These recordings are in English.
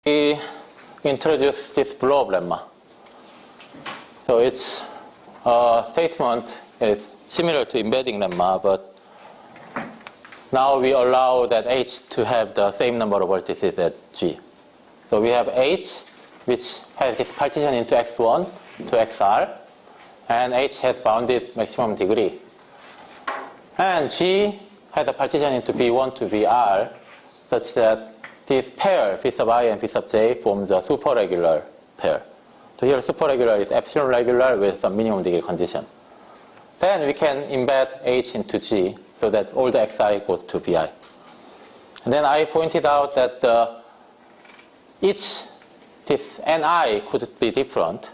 we introduce this blow-up lemma. So its statement is similar to embedding lemma, but now we allow that H to have the same number of vertices as G. So we have H, which has this partition into X1 to XR, and H has bounded maximum degree. And G has a partition into B1 to BR, such that this pair, B sub I and B sub J, forms a superregular pair. So here superregular is epsilon regular with some minimum degree condition. Then we can embed H into G so that all the Xi goes to Bi. And then I pointed out that this Ni could be different.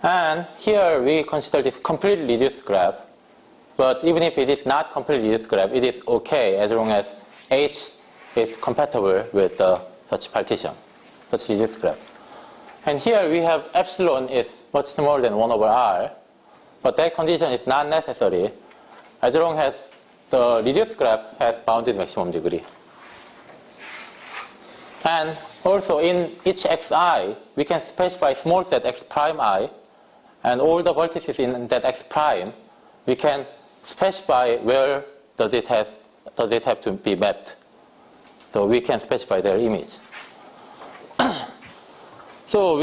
And here we consider this completely reduced graph. But even if it is not completely reduced graph, it is okay as long as H is compatible with such partition, such reduced graph. And here we have epsilon is much smaller than 1 over R, but that condition is not necessary as long as the reduced graph has bounded maximum degree. And also in each xi, we can specify small set x prime I, and all the vertices in that x prime, we can specify where does it have to be mapped. So we can specify their image. So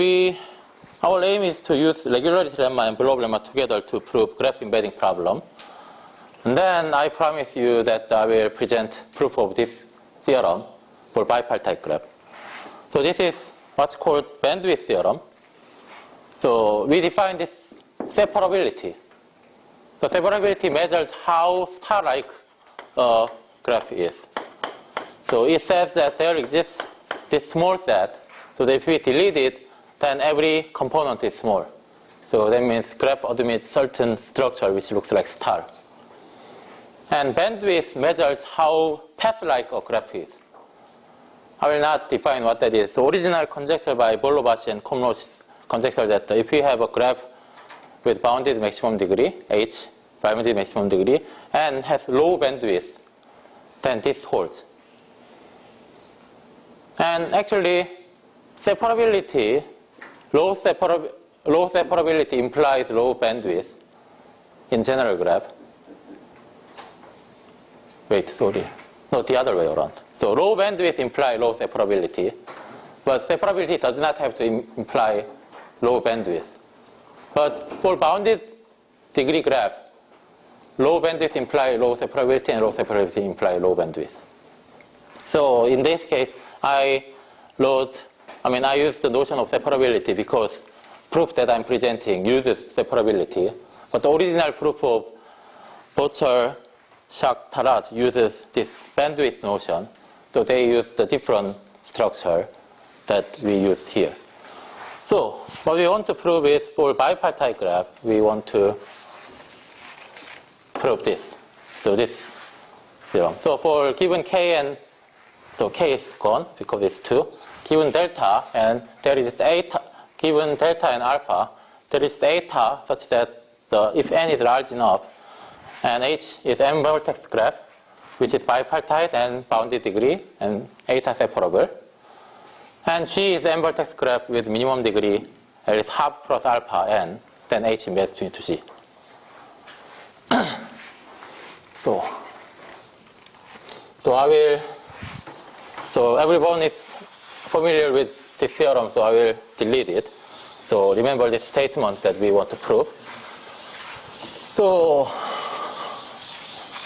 our aim is to use regularity lemma and blow-up lemma together to prove graph embedding problem. And then I promise you that I will present proof of this theorem for bipartite graph. So this is what's called bandwidth theorem. So we define this separability. So separability measures how star-like a graph is. So it says that there exists this small set. So that if we delete it, then every component is small. So that means graph admits certain structure which looks like star. And bandwidth measures how path-like a graph is. I will not define what that is. So original conjecture by Borlovash and Komro's conjecture that if we have a graph with bounded maximum degree, H, bounded maximum degree, and has low bandwidth, then this holds. And actually, separability, low separability implies low bandwidth in general graph. Wait, sorry. No, the other way around. So low bandwidth implies low separability, but separability does not have to imply low bandwidth. But for bounded degree graph, low bandwidth implies low separability, and low separability implies low bandwidth. So in this case, I use the notion of separability because proof that I'm presenting uses separability. But the original proof of Bocher, Shak, Taraj uses this bandwidth notion. So they use the different structure that we use here. So what we want to prove is for bipartite graph, we want to prove this. So this theorem. So for given K and so K is gone because it's 2. Given delta, and there is eta, given delta and alpha, there is eta such that if n is large enough, and H is m vertex graph, which is bipartite and bounded degree, and eta separable. And G is m vertex graph with minimum degree, that is half plus alpha n, then H embeds into G. So everyone is familiar with this theorem, so I will delete it. So remember this statement that we want to prove. So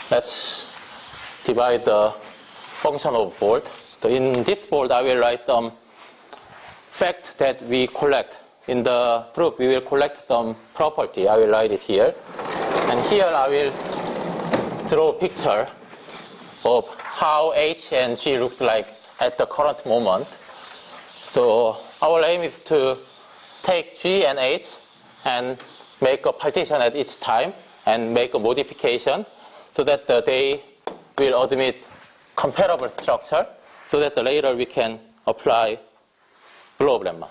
let's divide the function of board. So in this board, I will write some fact that we collect. In the proof, we will collect some property. I will write it here. And here I will draw a picture of how H and G looks like at the current moment. So our aim is to take G and H and make a partition at each time and make a modification so that they will admit comparable structure so that later we can apply blow-up lemma.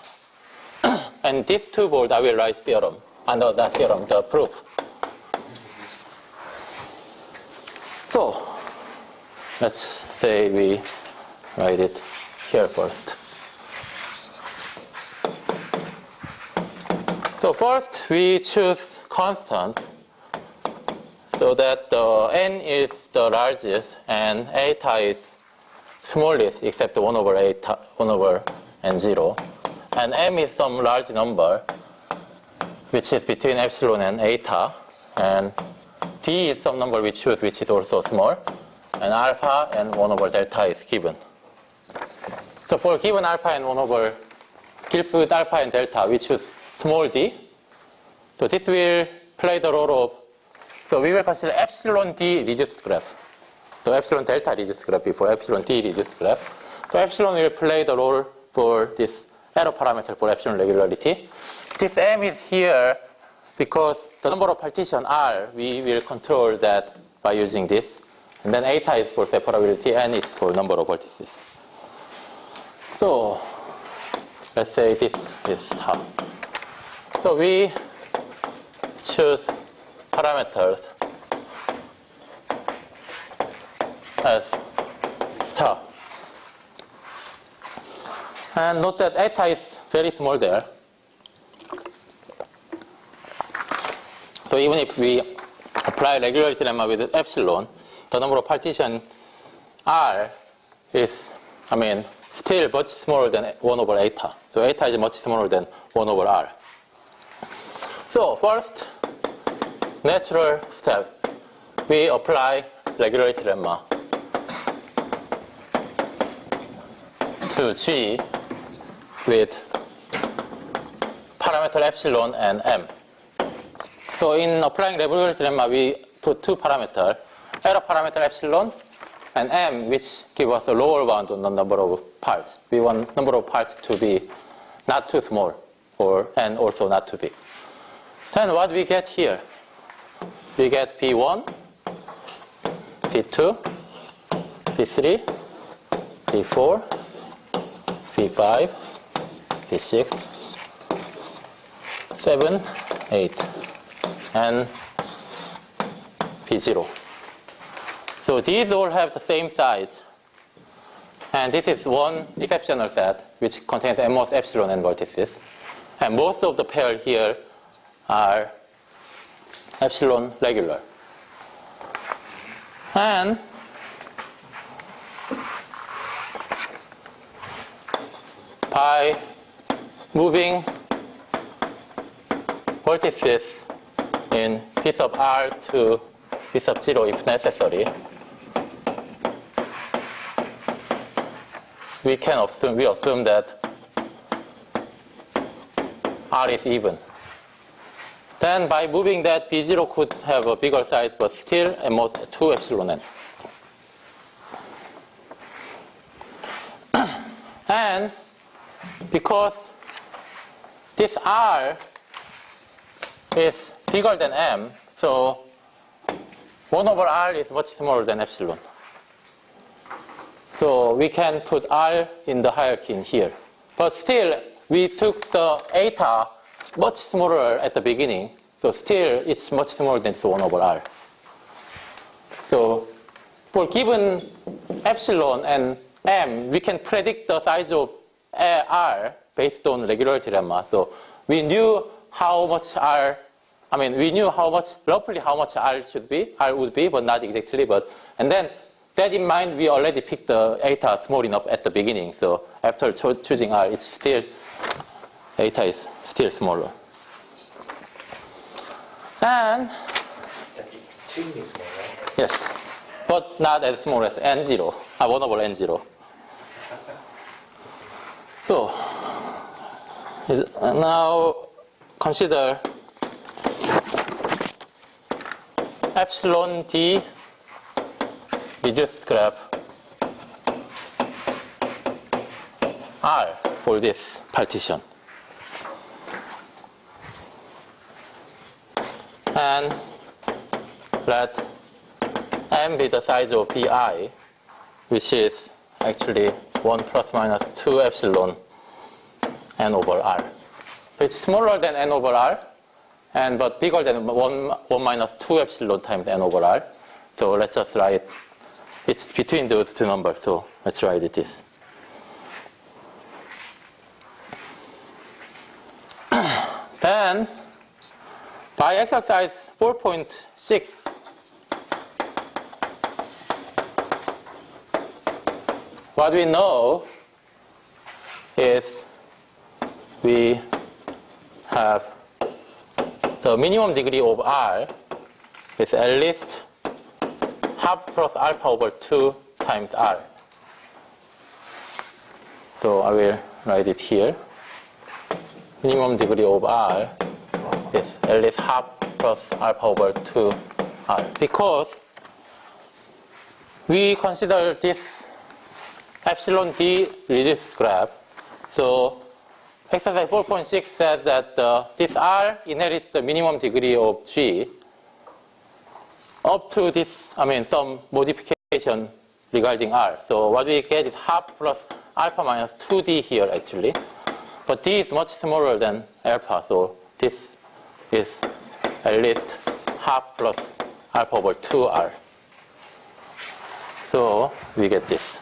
And these two boards I will write theorem, under that theorem, the proof. So let's say we write it here first. So first we choose constant so that the n is the largest and eta is smallest except 1 over n0, and m is some large number which is between epsilon and eta, and d is some number we choose which is also small, and alpha and 1 over delta is given. So for given alpha and 1 over given alpha and delta, we choose small d. So this will play the role of, so we will consider epsilon d reduced graph. So epsilon delta reduced graph before epsilon d reduced graph. So epsilon will play the role for this error parameter for epsilon regularity. This m is here because the number of partition r, we will control that by using this. And then eta is for separability, n is for number of vertices. So let's say this is tau. So we choose parameters as star. And note that eta is very small there. So even if we apply regularity lemma with epsilon, the number of partition r is, still much smaller than 1 over eta. So eta is much smaller than 1 over r. So first, natural step, we apply regularity lemma to G with parameter epsilon and m. So in applying regularity lemma, we put two parameters, error parameter epsilon and m, which give us a lower bound on the number of parts. We want number of parts to be not too small, and also not too big. Then what we get here? We get P1, P2, P3, P4, P5, P6, 7, 8, and P0. So these all have the same size. And this is one exceptional set which contains most epsilon and vertices. And most of the pair here are epsilon regular. And by moving vertices in P sub r to P sub 0 if necessary, we assume that r is even. Then by moving that, B0 could have a bigger size, but still about 2 epsilon n. And because this r is bigger than m, so 1 over r is much smaller than epsilon. So we can put r in the hierarchy in here. But still, we took the eta much smaller at the beginning, so still it's much smaller than 1 over r. So for given epsilon and m, we can predict the size of r based on regularity lemma. So we knew how much r, we knew roughly how much r would be, but not exactly. And then that in mind, we already picked the eta small enough at the beginning. So after choosing r, eta is still smaller. And that's extremely small, right? yes, but not as small as n0, 1 over n0. So now consider epsilon d reduced graph r for this partition. And let m be the size of bi, which is actually 1 plus minus 2 epsilon n over r. So it's smaller than n over r, but bigger than 1 minus 2 epsilon times n over r. So let's just write, it's between those two numbers, so let's write it this. Then, by exercise 4.6, what we know is we have the minimum degree of R is at least half plus alpha over 2 times R. So I will write it here. Minimum degree of R is at least half plus alpha over 2 R. Because we consider this epsilon d reduced graph. So exercise 4.6 says that this R inherits the minimum degree of G up to this, some modification regarding R. So what we get is half plus alpha minus 2D here actually. But D is much smaller than alpha, so this is at least half plus alpha over 2R. So we get this.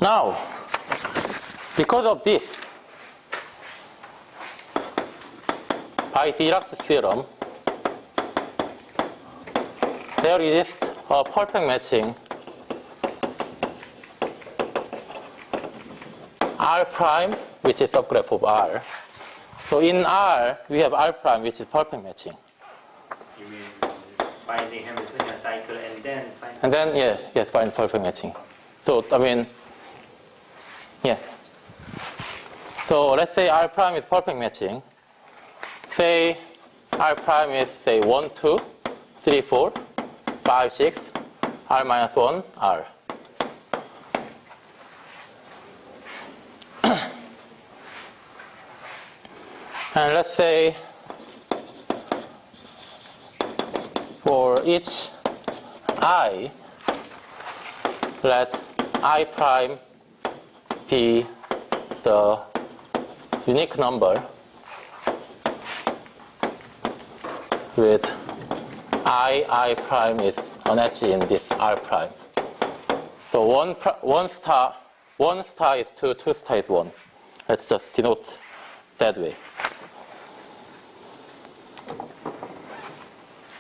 Now, because of this, by Dirac's theorem, there exists a perfect matching R prime, which is subgraph of R. So in R, we have R prime, which is perfect matching. You mean finding Hamiltonian cycle and then find... And then, yes, find perfect matching. So, yeah. So let's say R prime is perfect matching. Say R prime is, say, 1, 2, 3, 4, 5, 6, R minus 1, R. And let's say for each I, let I prime be the unique number with I prime is an edge in this R prime. So one star is 2, 2 star is 1. Let's just denote that way.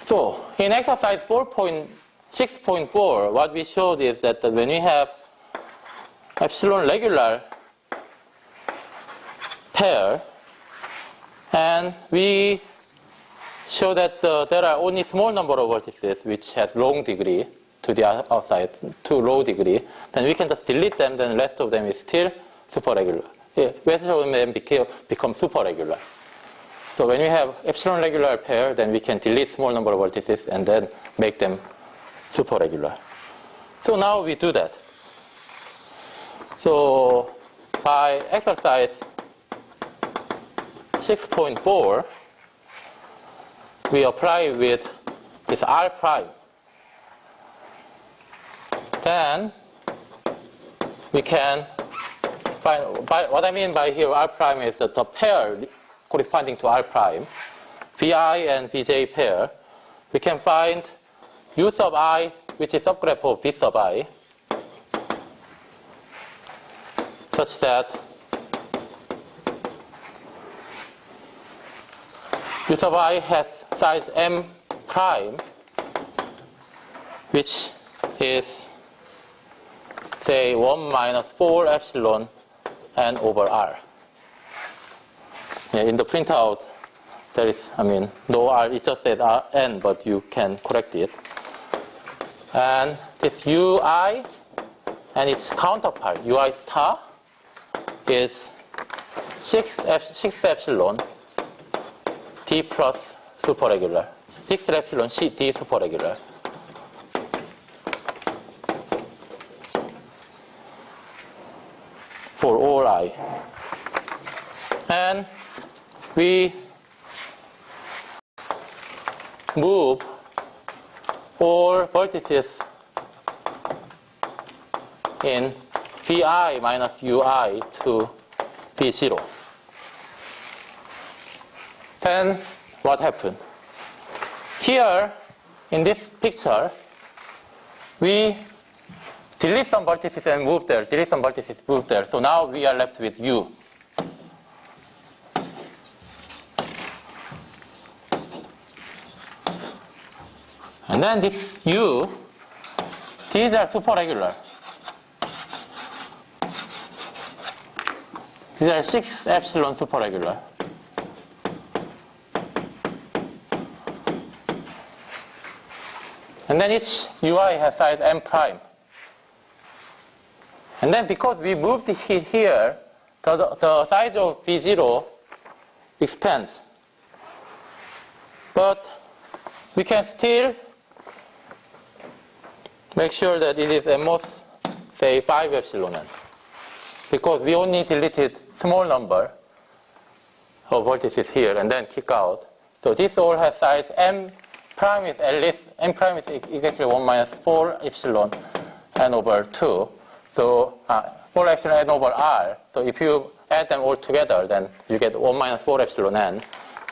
So in exercise 4.6.4, what we showed is that when we have epsilon regular pair, and we show that there are only small number of vertices which has long degree to the outside, to low degree, then we can just delete them, then the rest of them is still superregular. The rest of them become superregular. So when we have epsilon regular pair, then we can delete small number of vertices and then make them superregular. So now we do that. So by exercise 6.4, we apply with this R prime. Then we can find, what I mean by here R prime is that the pair corresponding to R prime, Vi and Bj pair, we can find U sub I, which is subgraph of B sub I, such that U sub I has size M prime, which is, say, 1 minus 4 epsilon n over R. In the printout, there is, no R, it just says n, but you can correct it. And this Ui and its counterpart, Ui star, is 6 epsilon D plus superregular. 6 epsilon C D superregular. For all I. And we move all vertices in Vi minus Ui to B0. Then what happened? Here, in this picture, we delete some vertices and move there, delete some vertices, move there. So now we are left with U. And then this U, these are superregular. These are 6 epsilon superregular. And then each UI has size m prime. And then because we moved here, the size of B0 expands. But we can still make sure that it is at most, say, 5 epsilon n. Because we only deleted small number of vertices here and then kick out. So this all has size m prime is at least, m prime is exactly 1 minus 4 epsilon n over 2. So 4 epsilon n over r. So if you add them all together, then you get 1 minus 4 epsilon n.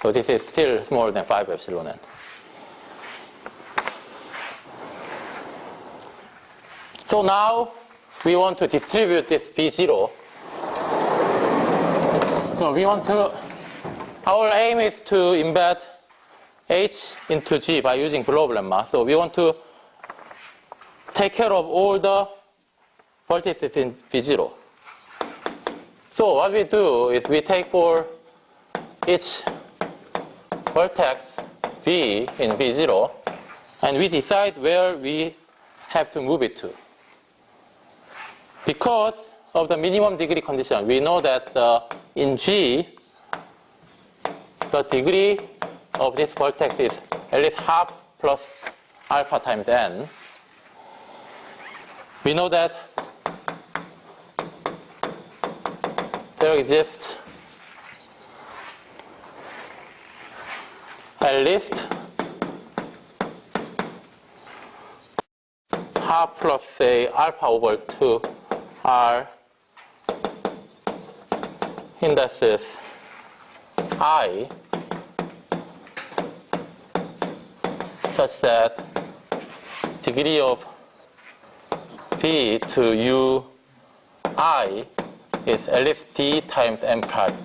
So this is still smaller than 5 epsilon n. So now we want to distribute this B0. So we want to, our aim is to embed H into G by using blob lemma. So we want to take care of all the vertices in B0. So what we do is we take for each vertex B in B0 and we decide where we have to move it to. Because of the minimum degree condition, we know that in G, the degree of this vertex is at least half plus alpha times n. We know that there exists at least half plus, say, alpha over 2 are indices I such that degree of B to U I is at least D times M prime.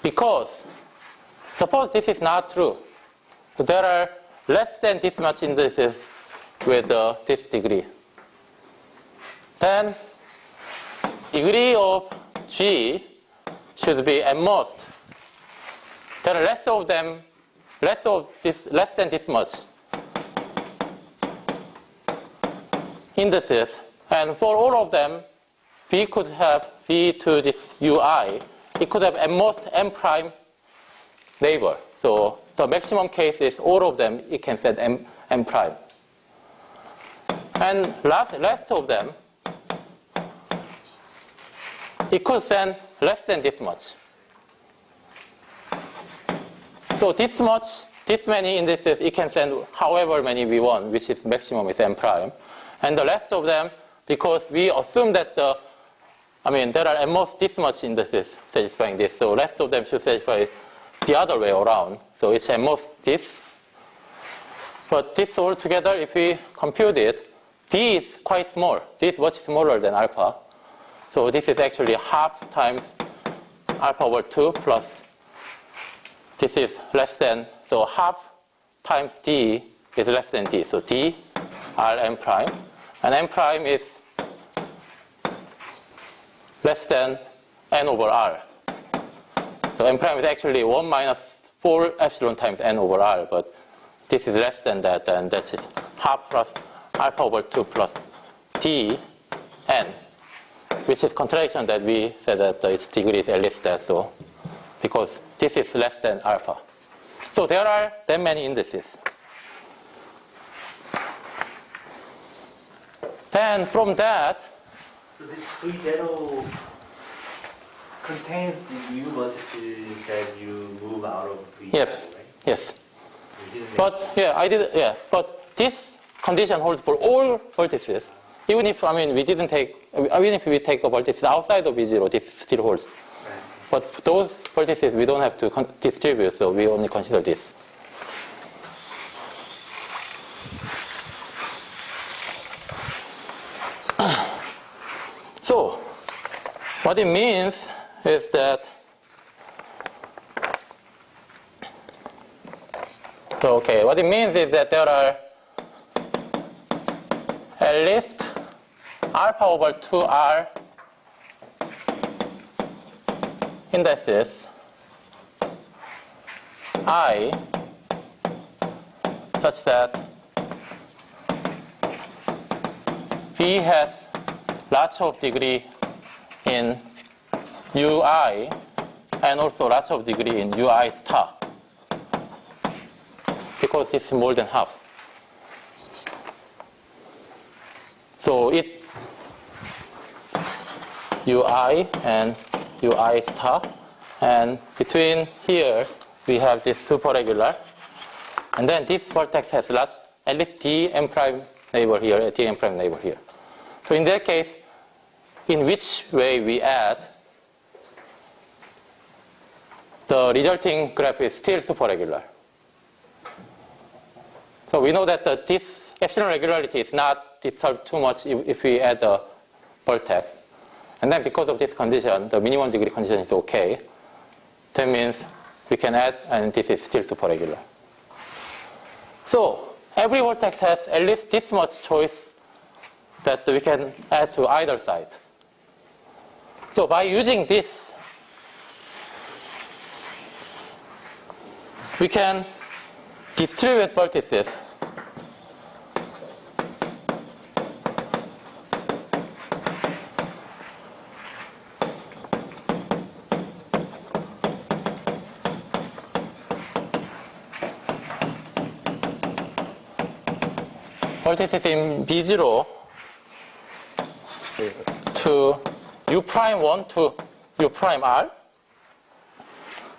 Because suppose this is not true. There are less than this much indices with this degree. Then degree of G should be at most. There are less of them, less than this much indices. And for all of them, B could have B to this UI. It could have at most M prime neighbor. So the maximum case is all of them, it can set M prime. And rest of them, it could send less than this much. So this much, this many indices, it can send however many we want, which is maximum is M prime. And the rest of them, because we assume that there are at most this much indices satisfying this, so rest of them should satisfy the other way around. So it's at most this. But this all together, if we compute it, D is quite small. D is much smaller than alpha. So this is actually half times alpha over 2 plus this is less than, so half times D is less than D. So D are M prime. And M prime is less than N over R. So M prime is actually 1 minus 4 epsilon times N over R, but this is less than that, and that's it. Half plus alpha over 2 plus D N, which is contradiction that we said that its degree is at least that, so because this is less than alpha. So there are that many indices. Then from that, so this V0 contains these new vertices that you move out of V0, yep. right? Yes. But yeah, I did. Yeah, but this condition holds for all vertices. Even if we didn't take, even if we take a vertices outside of V0, this still holds. Right. But those vertices we don't have to distribute, so we only consider this. What it means is that, what it means is that there are at least alpha over 2r indices I such that B has lots of degree in ui and also lots of degree in ui star because it's more than half. So it ui and ui star, and between here we have this superregular, and then this vertex has lots, at least dm prime neighbor here, dm prime neighbor here. So in that case, in which way we add, the resulting graph is still superregular. So we know that this epsilon regularity is not disturbed too much if we add the vertex. And then because of this condition, the minimum degree condition is okay. That means we can add, and this is still superregular. So every vertex has at least this much choice that we can add to either side. So by using this, we can distribute vertices in B0 to U prime 1 to U prime R,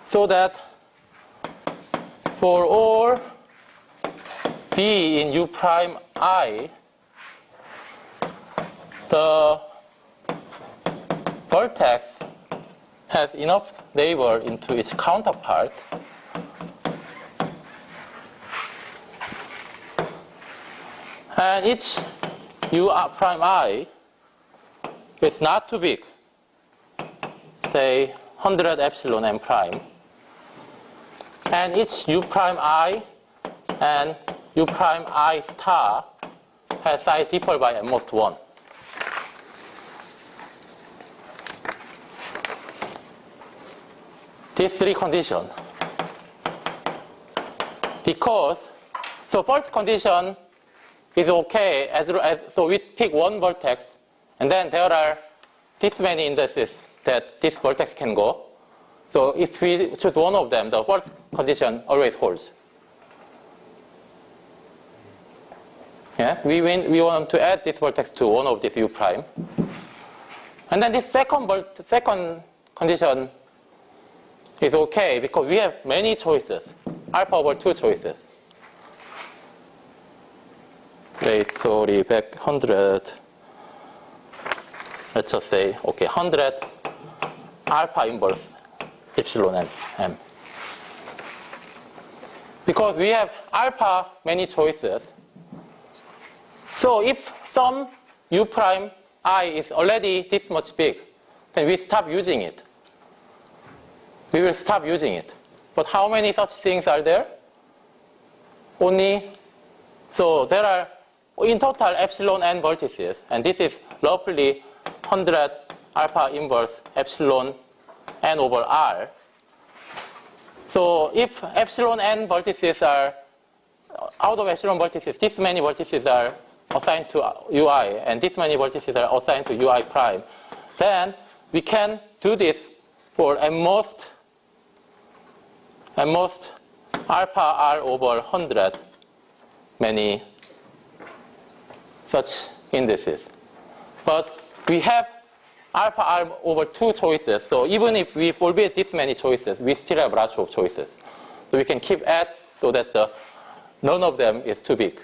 so that for all B in U prime I, the vertex has enough neighbor into its counterpart and each U prime I is not too big, say 100 epsilon m prime, and each U prime I and U prime I star has size equal by at most 1. These three conditions. Because, so first condition is okay, so we pick one vertex, and then there are this many indices that this vertex can go. So if we choose one of them, the first condition always holds. Yeah, we want to add this vertex to one of these U prime. And then this second condition is okay because we have many choices, alpha over 2 choices. Wait, sorry, back 100. Let's just say, okay, 100 alpha inverse epsilon m. Because we have alpha many choices. So if some U prime I is already this much big, then we stop using it. We will stop using it. But how many such things are there? Only, so there are in total epsilon n vertices, and this is roughly 100 alpha inverse epsilon n over r. So if epsilon n vertices are, out of epsilon vertices, this many vertices are assigned to ui, and this many vertices are assigned to ui prime, then we can do this for at most alpha r over 100 many such indices. But we have alpha r over 2 choices, so even if we forbid this many choices, we still have lots of choices. So we can keep add so that none of them is too big.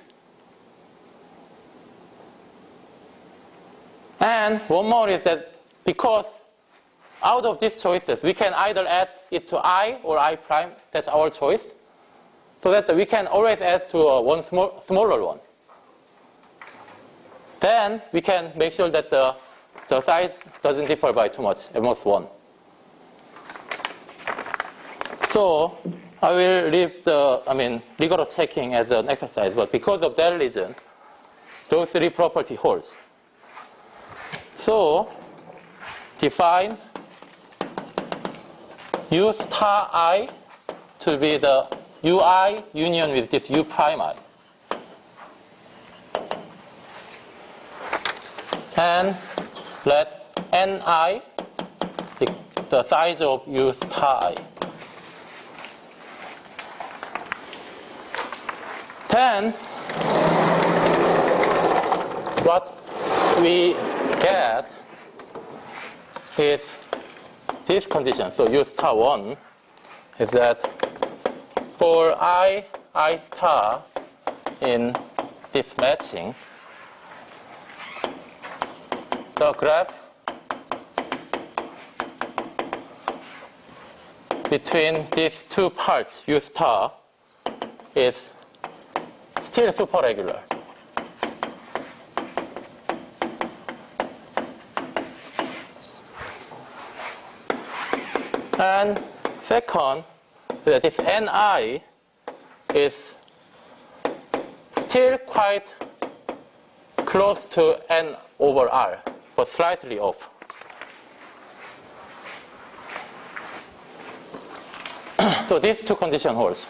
And one more is that because out of these choices, we can either add it to I or I prime, that's our choice, so that we can always add to one smaller one. Then we can make sure that the size doesn't differ by too much, at most 1. So I will leave the, rigorous checking as an exercise, but because of that reason, those 3 property holds. So define U star I to be the Ui union with this U prime I. And let Ni be the size of U star I. Then what we get is this condition. So U star 1 is that for I star in this matching, the graph between these 2 parts, U star, is still superregular. And second, that this Ni is still quite close to N over R, but slightly off. So these 2 condition holds.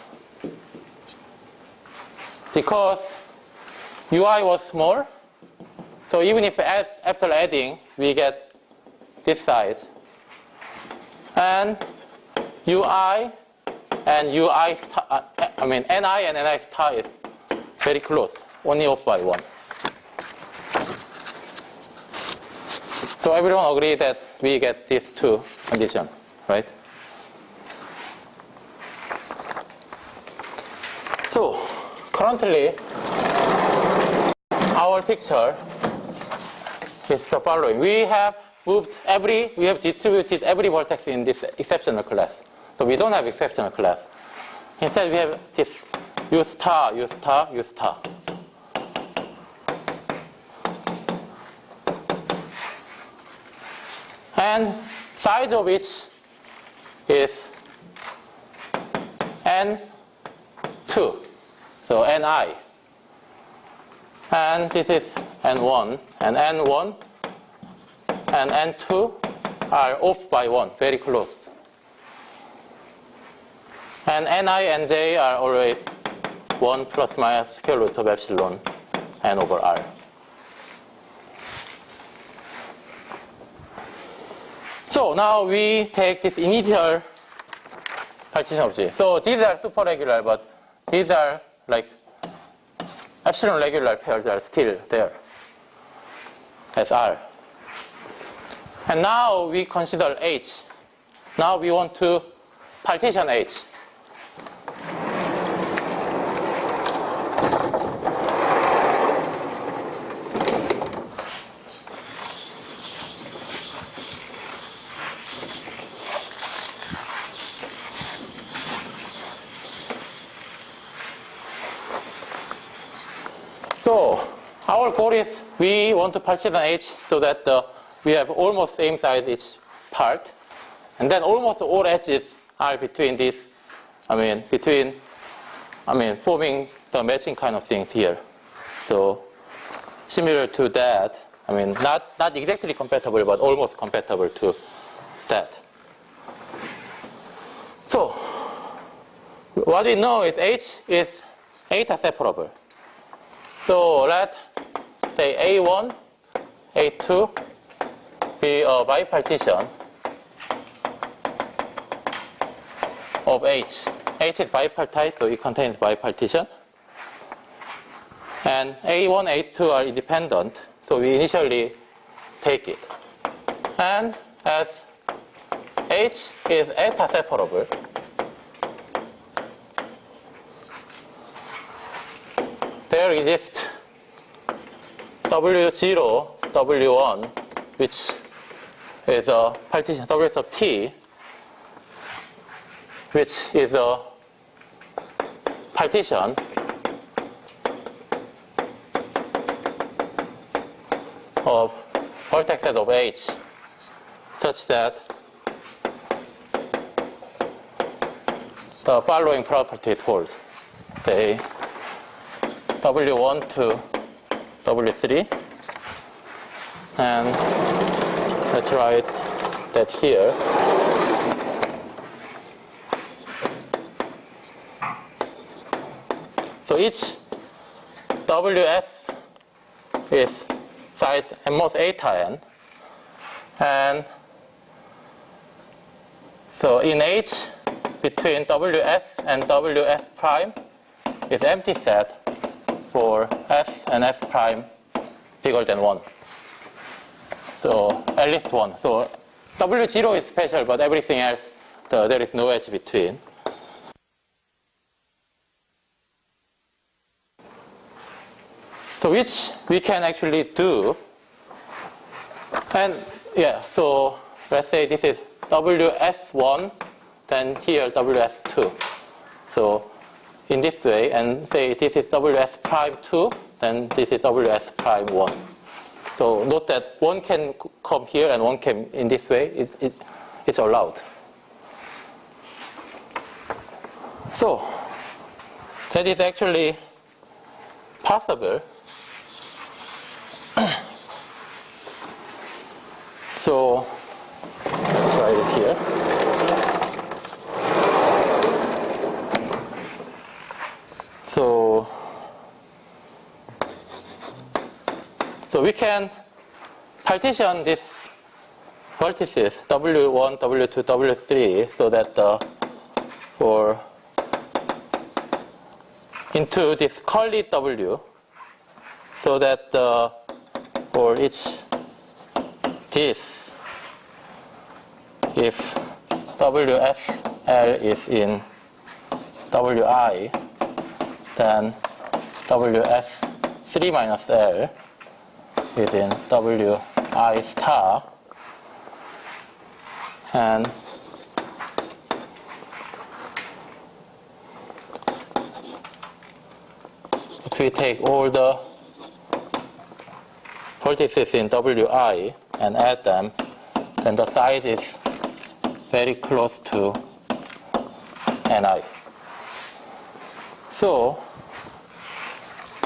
Because Ui was small, so even if after adding we get this size, and Ui and Ui star, Ni and Ni star is very close, only off by 1. So everyone agrees that we get these 2 conditions, right? So currently, our picture is the following. We have distributed every vertex in this exceptional class. So we don't have exceptional class. Instead, we have this U star, U star, U star. And size of each is N2. So Ni. And this is N1. And N1 and N2 are off by 1, very close. And Ni and J are always 1 plus minus square root of epsilon N over R. So now we take this initial partition of G. So these are superregular, but these are like epsilon regular pairs are still there as R. And now we consider H. Now we want to partition H. So our goal is we want to partition H so that we have almost same size each part, and then almost all edges are between these. Forming the matching kind of things here. So similar to that. Not exactly compatible, but almost compatible to that. So what we know is H is eta separable. So let's say A1, A2 be a bipartition of H. H is bipartite, so it contains bipartition. And A1, A2 are independent, so we initially take it. And as H is eta separable, there exists W0, W1, which is a partition W sub T, which is a partition of vertex set of H such that the following properties hold. Say W1 to W3, and let's write that here. So each WS is size at most eta n, and so in H between WS and WS prime is empty set for S and S prime bigger than 1. So at least 1. So W0 is special, but everything else, there is no edge between. So which we can actually do. And yeah, so let's say this is WS1, then here WS2. So in this way, and say this is WS prime 2, then this is WS prime 1. So note that one can come here and one can in this way. It's allowed. So that is actually possible. So let's write it here. So we can partition these vertices W1, W2, W3 so that into this curly W, so that for each this, if WSL is in WI, then WS3 minus L is in WI star, and if we take all the vertices in WI and add them, then the size is very close to Ni. So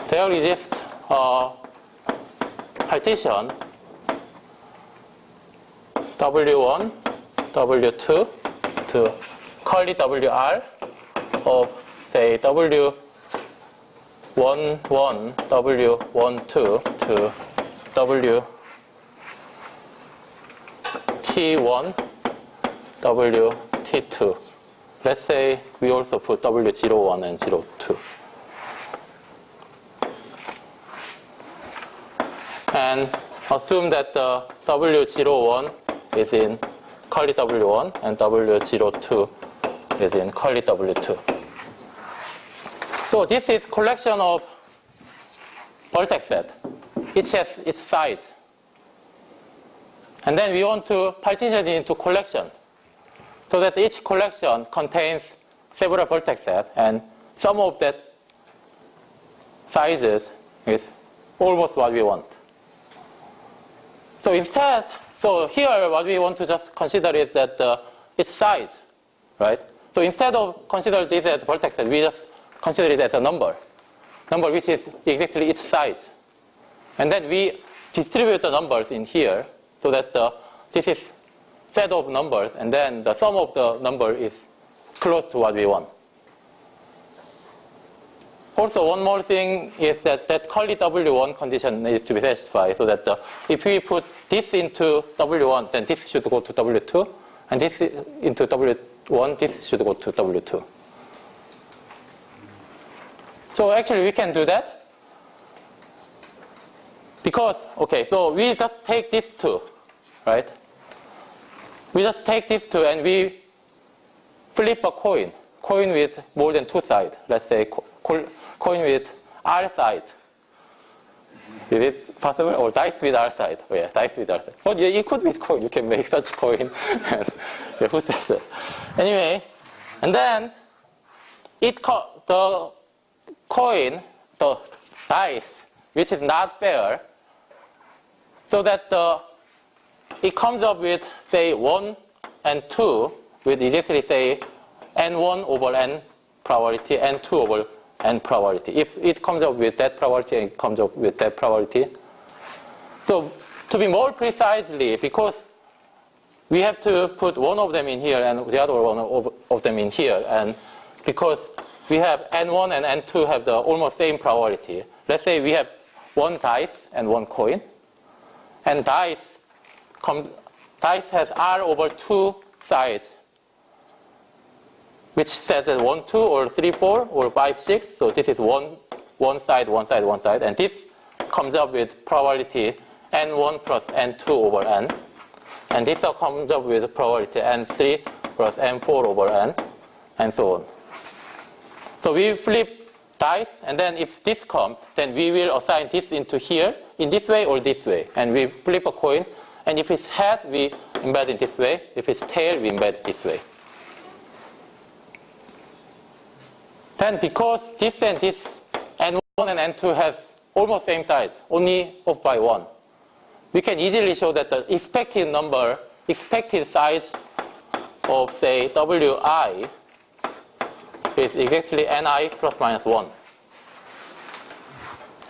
there exists a partition W1, W2 to curly WR of say W11, W12 to WT1, WT2. Let's say we also put W01 and 02. And assume that the W01 is in curly W1 and W02 is in curly W2. So this is collection of vertex set. Each has its size. And then we want to partition it into collection so that each collection contains several vertex sets, and sum of that sizes is almost what we want. So instead, so here what we want to just consider is that its size, right? So instead of consider this as vertex set, we just consider it as a number which is exactly its size. And then we distribute the numbers in here so that this is set of numbers, and then the sum of the number is close to what we want. Also, one more thing is that curly W1 condition needs to be satisfied, so that if we put this into W1, then this should go to W2, and this into W1, this should go to W2. So actually we can do that. Because, okay, so we just take these two, right? We just take these two and we flip a coin with more than two sides. Let's say coin with R side. Is it possible? Or dice with R side? Oh, yeah, dice with R side. But yeah, it could be coin. You can make such coin. Yeah, who says that? Anyway, and then the coin, the dice, which is not fair, so that it comes up with, say, 1 and 2 with exactly, say, n1 over n probability, n2 over n probability. If it comes up with that probability and it comes up with that probability. So to be more precisely, because we have to put one of them in here and the other one of them in here, and because we have n1 and n2 have the almost same probability. Let's say we have one dice and one coin, and dice has r over 2 sides, which says that 1, 2, or 3, 4, or 5, 6. So this is one side, one side, one side. And this comes up with probability n1 plus n2 over n. And this comes up with probability n3 plus n4 over n, and so on. So we flip dice, and then if this comes, then we will assign this into here, in this way or this way. And we flip a coin, and if it's head, we embed it this way. If it's tail, we embed it this way. Then because this and this, n1 and n2 has almost same size, only off by 1, we can easily show that the expected number, expected size of, say, wi is exactly ni plus minus 1.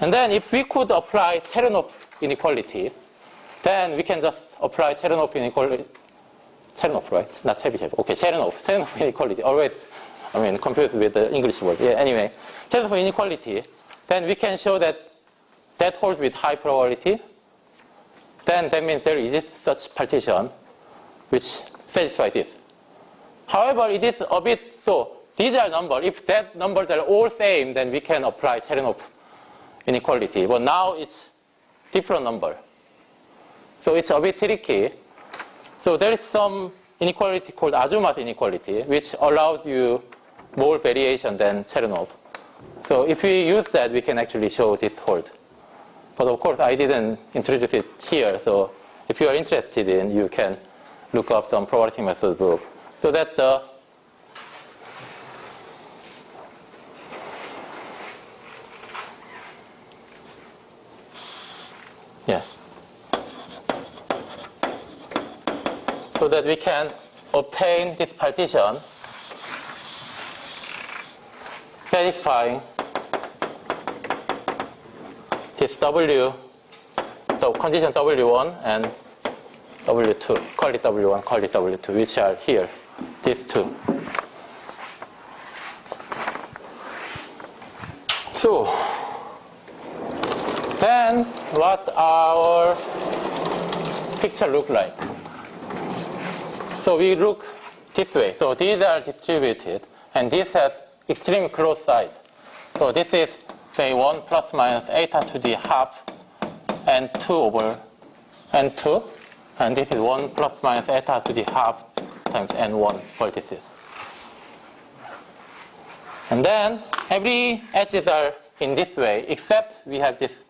And then if we could apply Cherenkov inequality, then we can just apply Cherenkov inequality. Cherenkov, right? Not Chebyshev. Okay, Cherenkov inequality. Always, confused with the English word. Yeah, anyway, Cherenkov inequality. Then we can show that that holds with high probability. Then that means there is such partition which satisfies this. However, it is a bit, so these are numbers. If that numbers are all same, then we can apply Cherenkov inequality. But now it's different number. So it's a bit tricky. So there is some inequality called Azuma's inequality, which allows you more variation than Cherenkov. So if we use that, we can actually show this hold. But of course, I didn't introduce it here. So if you are interested in, you can look up some probability method book. So that the so that we can obtain this partition satisfying this W, the condition W1 and W2, call it W1, call it W2, which are here, these two. So, then what our picture look like? So we look this way. So these are distributed, and this has extremely close size. So this is, say, 1 plus minus eta to the half n2 over n2, and this is 1 plus minus eta to the half times n1 vertices. And then every edges are in this way, except we have this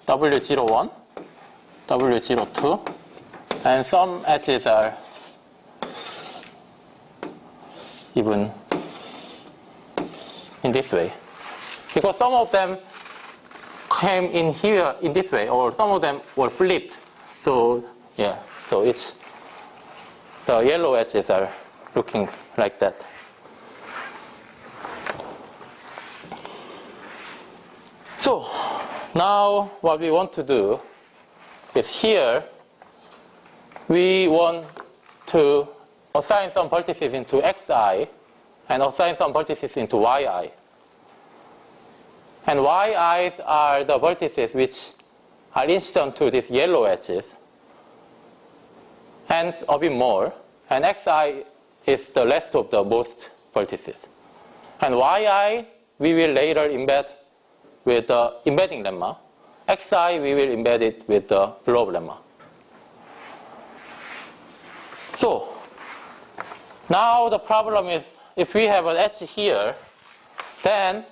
W01, W02, and some edges are even in this way. Because some of them came in here in this way, or some of them were flipped. So, yeah, so it's, the yellow edges are looking like that. So, now what we want to do is here, we want to assign some vertices into xi and assign some vertices into yi. And yi's are the vertices which are incident to these yellow edges, hence a bit more. And xi is the rest of the most vertices. And yi we will later embed with the embedding lemma. Xi we will embed it with the blob lemma. So now the problem is, if we have an edge here, then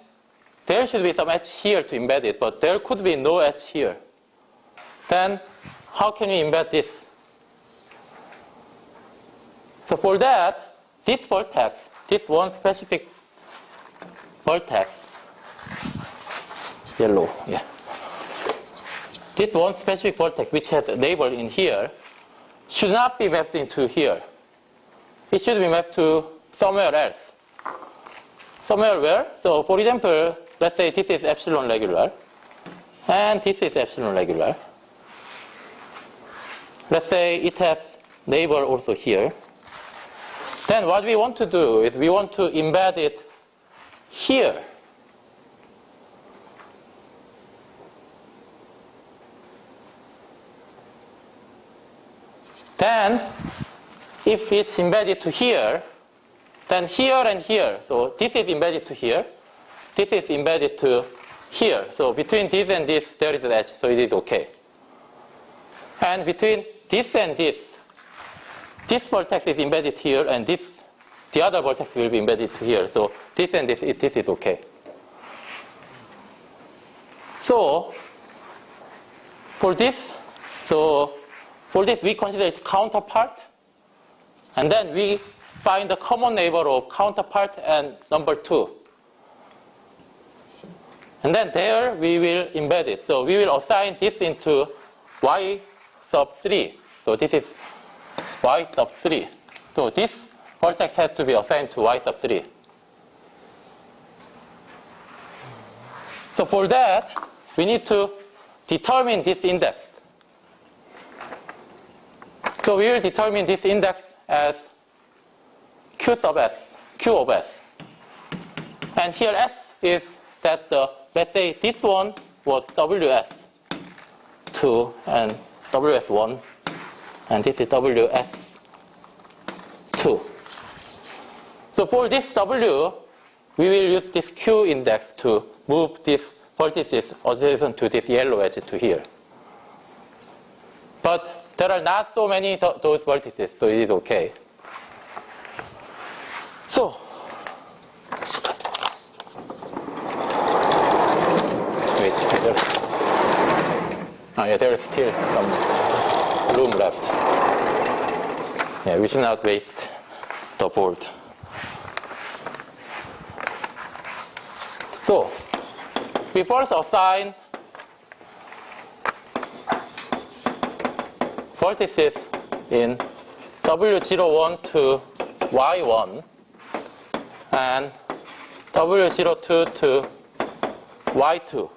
there should be some edge here to embed it, but there could be no edge here. Then how can we embed this? So for that, this vertex, this one specific vertex, yellow, yeah. This one specific vertex which has a label in here, should not be mapped into here. It should be mapped to somewhere else. Somewhere where? So for example, let's say this is epsilon regular, and this is epsilon regular. Let's say it has neighbor also here. Then what we want to do is we want to embed it here. Then, if it's embedded to here, then here and here, so this is embedded to here, this is embedded to here. So between this and this, there is an edge, so it is okay. And between this and this vertex is embedded here, and the other vertex will be embedded to here. So this and this is okay. So for this we consider its counterpart, and then we find the common neighbor of counterpart and number 2. And then there we will embed it. So we will assign this into y sub 3. So this is y sub 3. So this vertex has to be assigned to y sub 3. So for that, we need to determine this index. So we will determine this index as Q of S. And here S is that let's say this one was WS2 and WS1, and this is WS2. So for this W, we will use this Q index to move these vertices adjacent to this yellow edge to here. But there are not so many those vertices, so it is okay. So, wait, there's still some room left. Yeah, we should not waste the board. So, we first assign vertices in W01 to Y1 and W02 to Y2.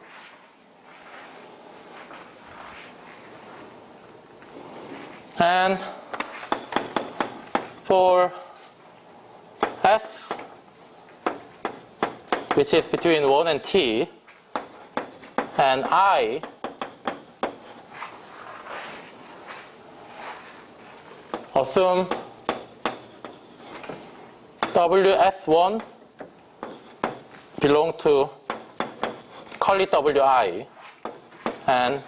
And for S, which is between 1 and T, and I, assume WS1 belong to curly WI, and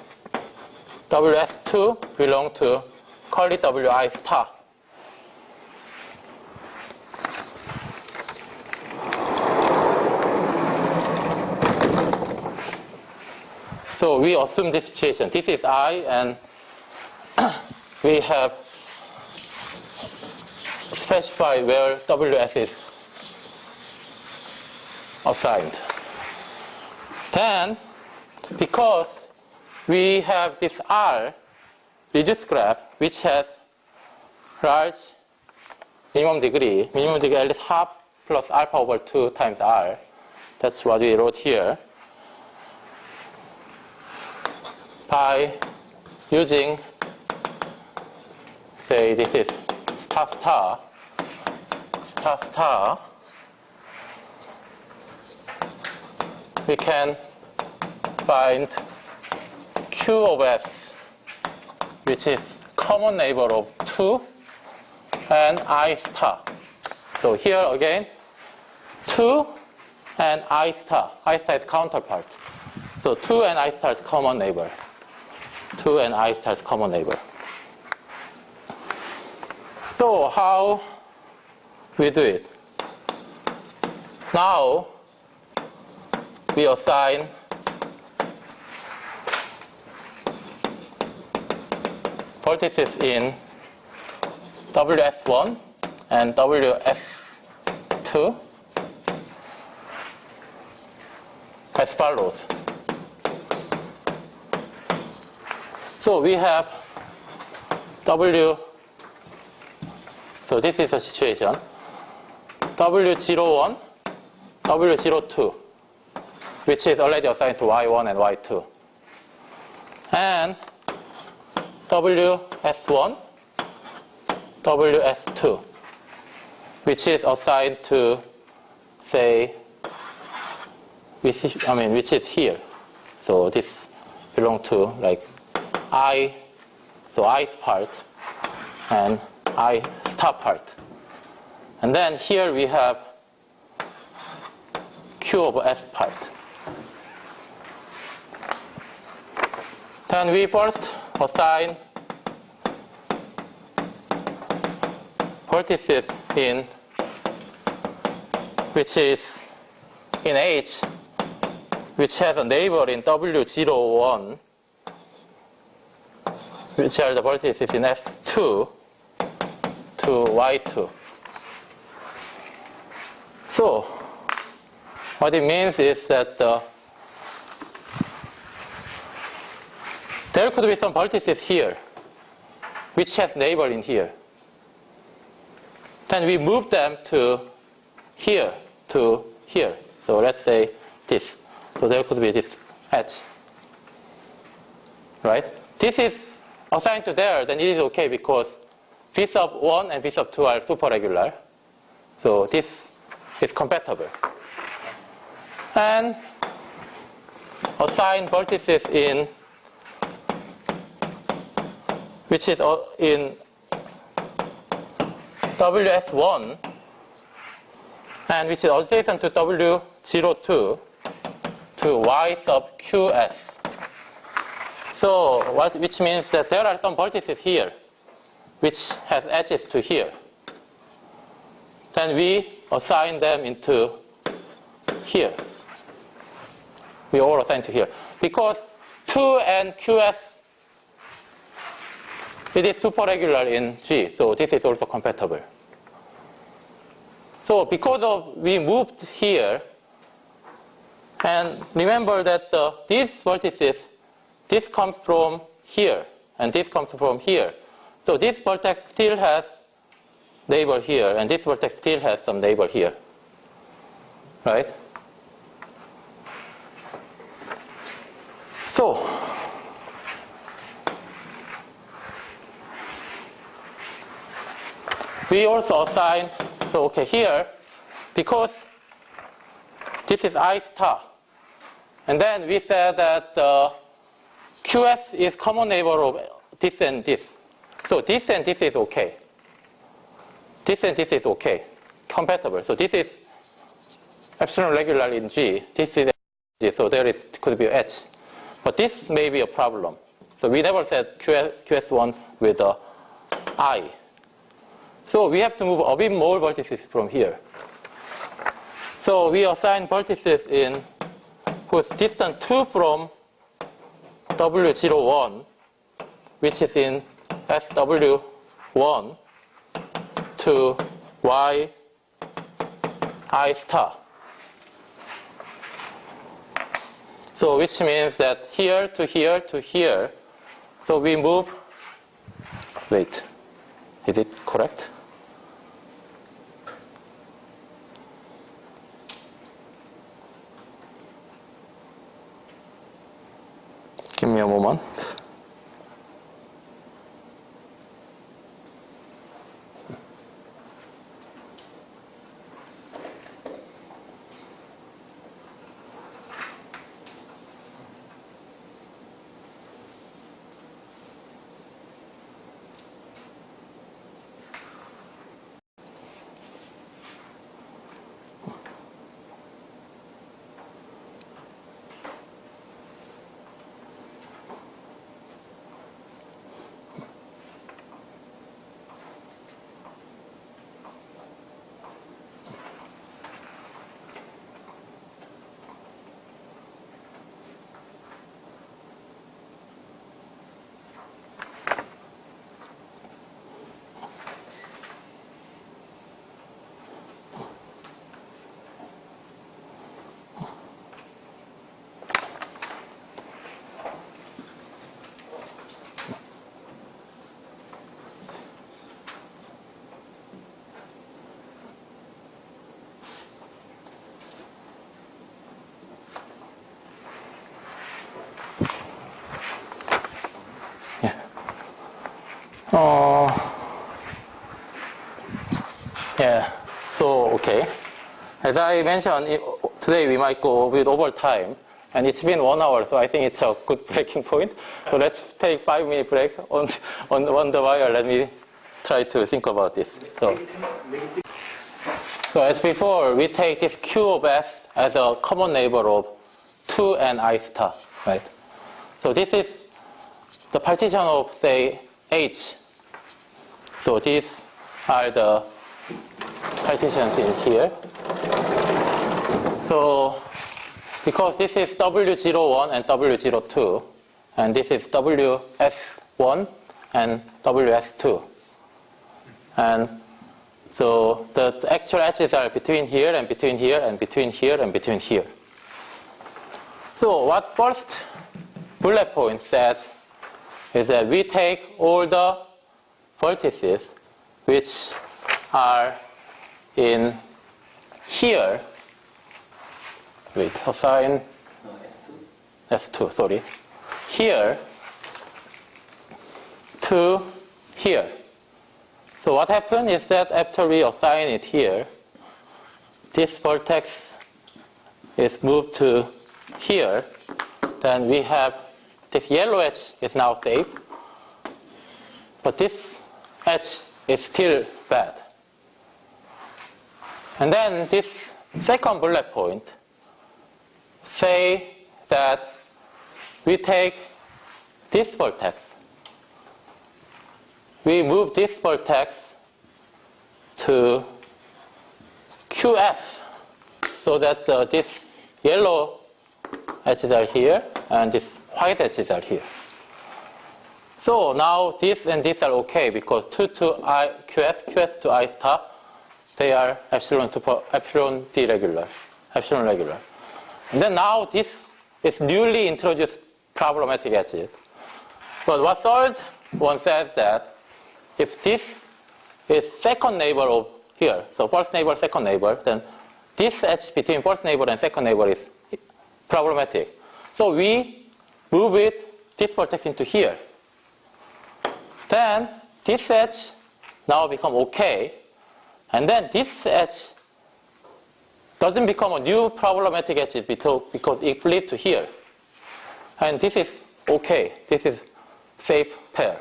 WS2 belong to curly WI star. So we assume this situation. This is I, and we have specified where WS is assigned. Then, because we have this R reduced graph, which has large minimum degree at least half plus alpha over 2 times R. That's what we wrote here. By using, say, this is star, we can find Q of S, which is common neighbor of 2 and I star. So here again, 2 and I star. I star is counterpart. So 2 and I star is common neighbor. 2 and I star is common neighbor. So how we do it? Now we assign vertices in WS1 and WS2 as follows. So we have W So this is the situation. W01, W02, which is already assigned to Y1 and Y2. And WS1, WS2, which is assigned to, say, which is here. So this belongs to like I, so I's part and I star part. And then here we have Q over S part. Then we first assign vertices in, which is in H, which has a neighbor in W01, which are the vertices in S2 to Y2. So, what it means is that there could be some vertices here, which has neighbor in here. Then we move them to here, to here. So let's say this. So there could be this edge. Right? This is assigned to there, then it is okay because V sub 1 and V sub 2 are superregular. So this is compatible. And assign vertices in, which is in WS1 and which is adjacent to W02 to Y sub QS. So which means that there are some vertices here which has edges to here. Then we assign them into here. We all assign to here. Because 2 and QS, it is superregular in G, so this is also compatible. So because of we moved here, and remember that these vertices, this comes from here, and this comes from here. So this vertex still has neighbor here, and this vertex still has some neighbor here. Right? So, we also assign, so okay, here, because this is I star, and then we said that QS is common neighbor of this and this. So this and this is okay. This and this is okay, compatible. So this is epsilon regular in G. This is G, so there is could be H. But this may be a problem. So we never said QS1 with I. So we have to move a bit more vertices from here. So we assign vertices in whose distance 2 from W01, which is in SW1 to Y I star. So which means that here to here to here, so we move, wait, is it correct? Give me a moment. Yeah, so okay. As I mentioned, today we might go with overtime, and it's been 1 hour, so I think it's a good breaking point. So let's take 5-minute break on the wire. Let me try to think about this. So as before, we take this Q of S as a common neighbor of 2 and I star, right? So this is the partition of, say, H. So these are the partitions in here. So because this is W01 and W02, and this is WS1 and WS2. And so the actual edges are between here and between here and between here and between here. So what first bullet point says is that we take all the vertices which are in here. Wait, assign S2, sorry. Here to here. So what happened is that after we assign it here, this vertex is moved to here. Then we have this yellow edge is now safe, but this edge is still bad. And then this second bullet point say that we take this vertex, we move this vertex to QS so that this yellow edges are here and this white edges are here. So now this and this are okay because 2 to I QS, QS to I star, they are epsilon D regular, epsilon regular. And then now this is newly introduced problematic edges. But what third one says that if this is second neighbor of here, so first neighbor, second neighbor, then this edge between first neighbor and second neighbor is problematic. So we move this vertex into here. Then this edge now become okay. And then this edge doesn't become a new problematic edge because it flips to here. And this is okay. This is safe pair.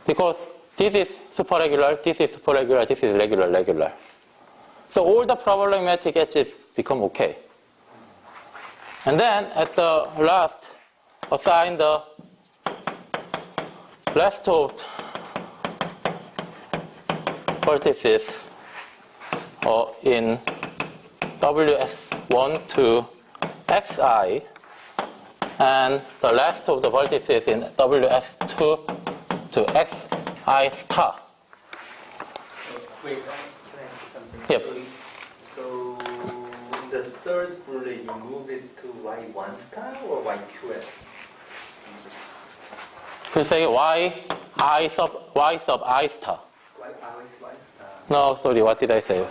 Because this is superregular, this is superregular, this is regular, regular. So all the problematic edges become okay. And then at the last, assign the left of vertices in WS1 to XI, and the left of the vertices in WS2 to XI star. Wait, can I say something? Yep. So the third bullet, you move it to Y1 star or YQS? You say Y sub I star. Y star. No, sorry, what did I say?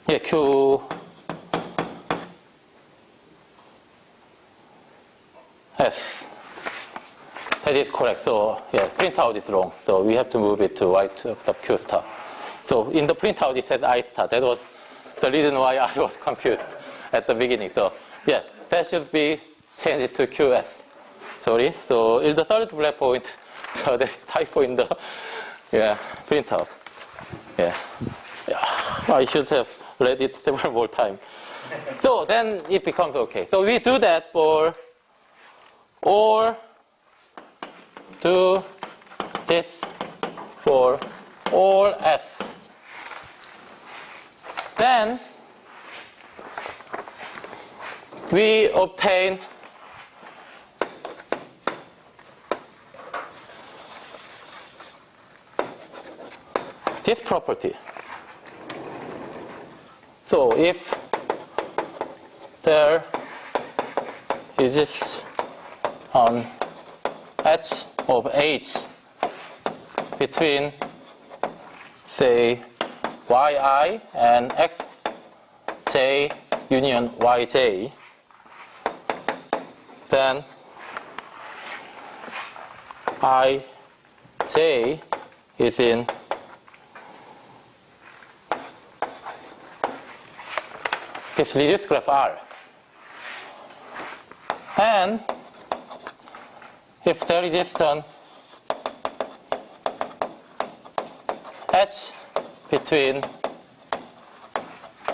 Yeah, Q S. That is correct. So yeah, printout is wrong. So we have to move it to Y sub Q star. So in the printout it says I star. That was the reason why I was confused at the beginning. So yeah, that should be changed to QS. Sorry. So in the third bullet point, there is typo in the printout. Yeah. I should have read it several more times. So then it becomes okay. So we do that for or do this for all S. Then we obtain this property. So if there is this H of H between, say, Yi and Xj union Yj, then I, J is in this reduced graph R. And if there is an H between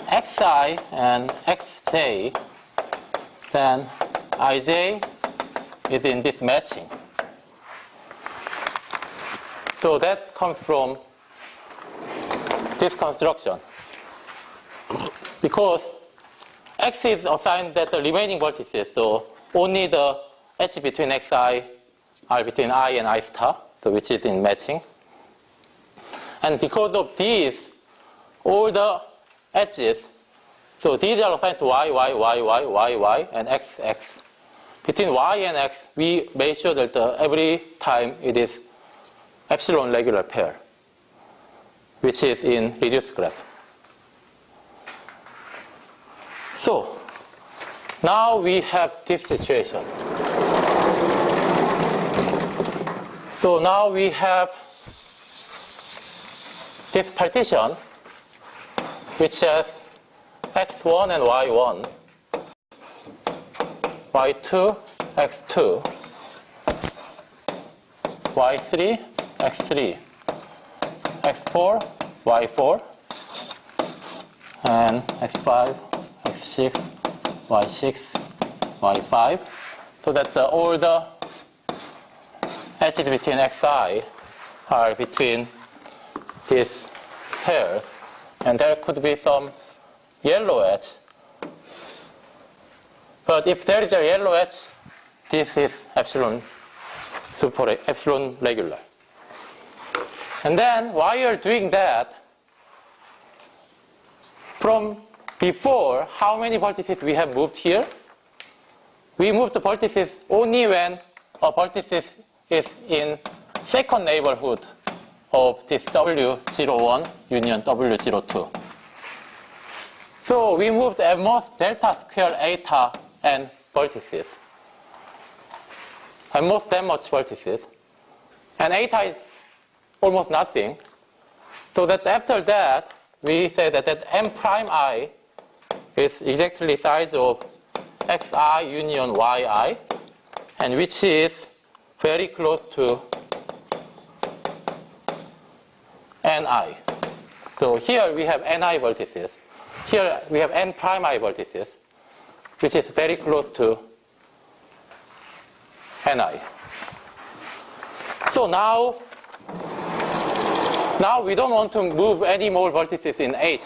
xi and xj, then ij is in this matching. So that comes from this construction. Because x is assigned that the remaining vertices, so only the h between xi are between I and I star, so which is in matching. And because of these, all the edges, so these are assigned to y, y, y, y, y, y, and x, x. Between y and x, we make sure that every time it is epsilon regular pair, which is in reduced graph. So, now we have this situation. So now we have this partition, which has x1 and y1, y2, x2, y3, x3, x4, y4, and x5, x6, y6, y5, so that all the edges between xi are between these pairs, and there could be some yellow edge. But if there is a yellow edge, this is epsilon regular. And then while you're doing that, from before, how many vertices we have moved here? We moved the vertices only when a vertices is in second neighborhood of this W01 union W02. So we moved at most delta square eta and vertices. At most that much vertices. And eta is almost nothing. So that after that, we say that M prime I is exactly size of xi union yi, and which is very close to ni. So here we have ni vertices. Here we have n prime I vertices, which is very close to ni. So now we don't want to move any more vertices in H.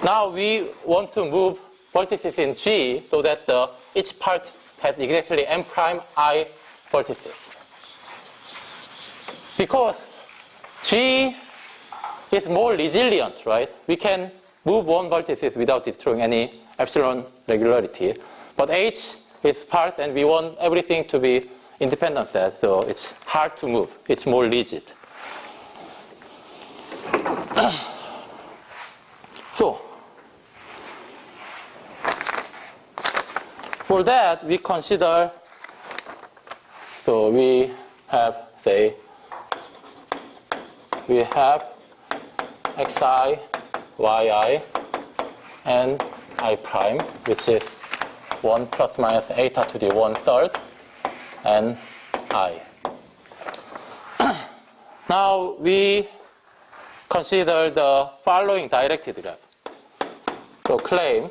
Now we want to move vertices in G so that each part has exactly m prime I vertices. Because G is more resilient, right? We can move one vertices without destroying any epsilon regularity. But H is sparse and we want everything to be independent set, so it's hard to move. It's more rigid. So, for that, we consider, so we have, say, we have xi, yi, and I prime, which is 1 plus minus eta to the 1/3, and I. Now we consider the following directed graph. So claim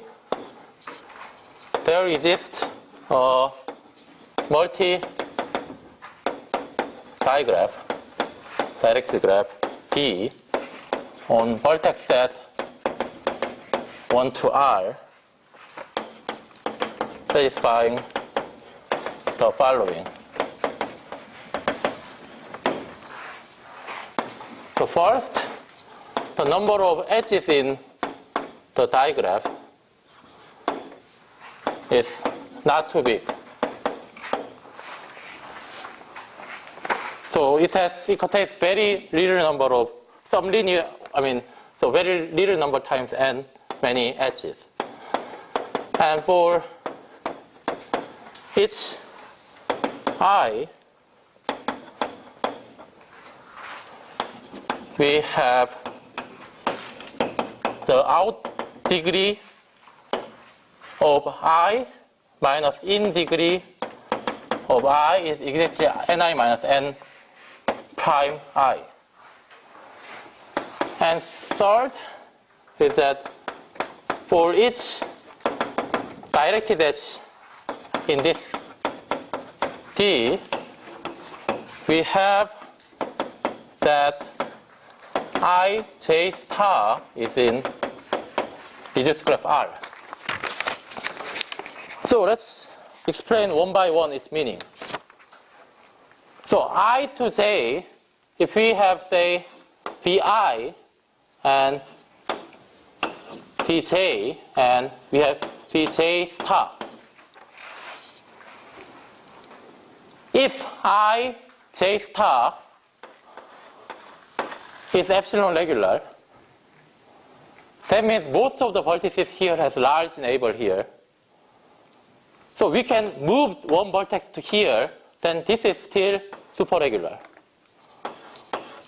there exists a multi-digraph, directed graph D on vertex set 1 to R, satisfying the following. So first, the number of edges in the digraph is not too big. So it contains very little number of so very little number times n many edges. And each I, we have the out degree of I minus in degree of I is exactly ni minus n prime I. And third is that for each directed edge in this D, we have that I j star is in reduced graph R. So let's explain one by one its meaning. So I to j, if we have, say, vi and vj, and we have vj star. If I j star is epsilon regular, that means most of the vertices here has large neighbor here. So we can move one vertex to here, then this is still superregular.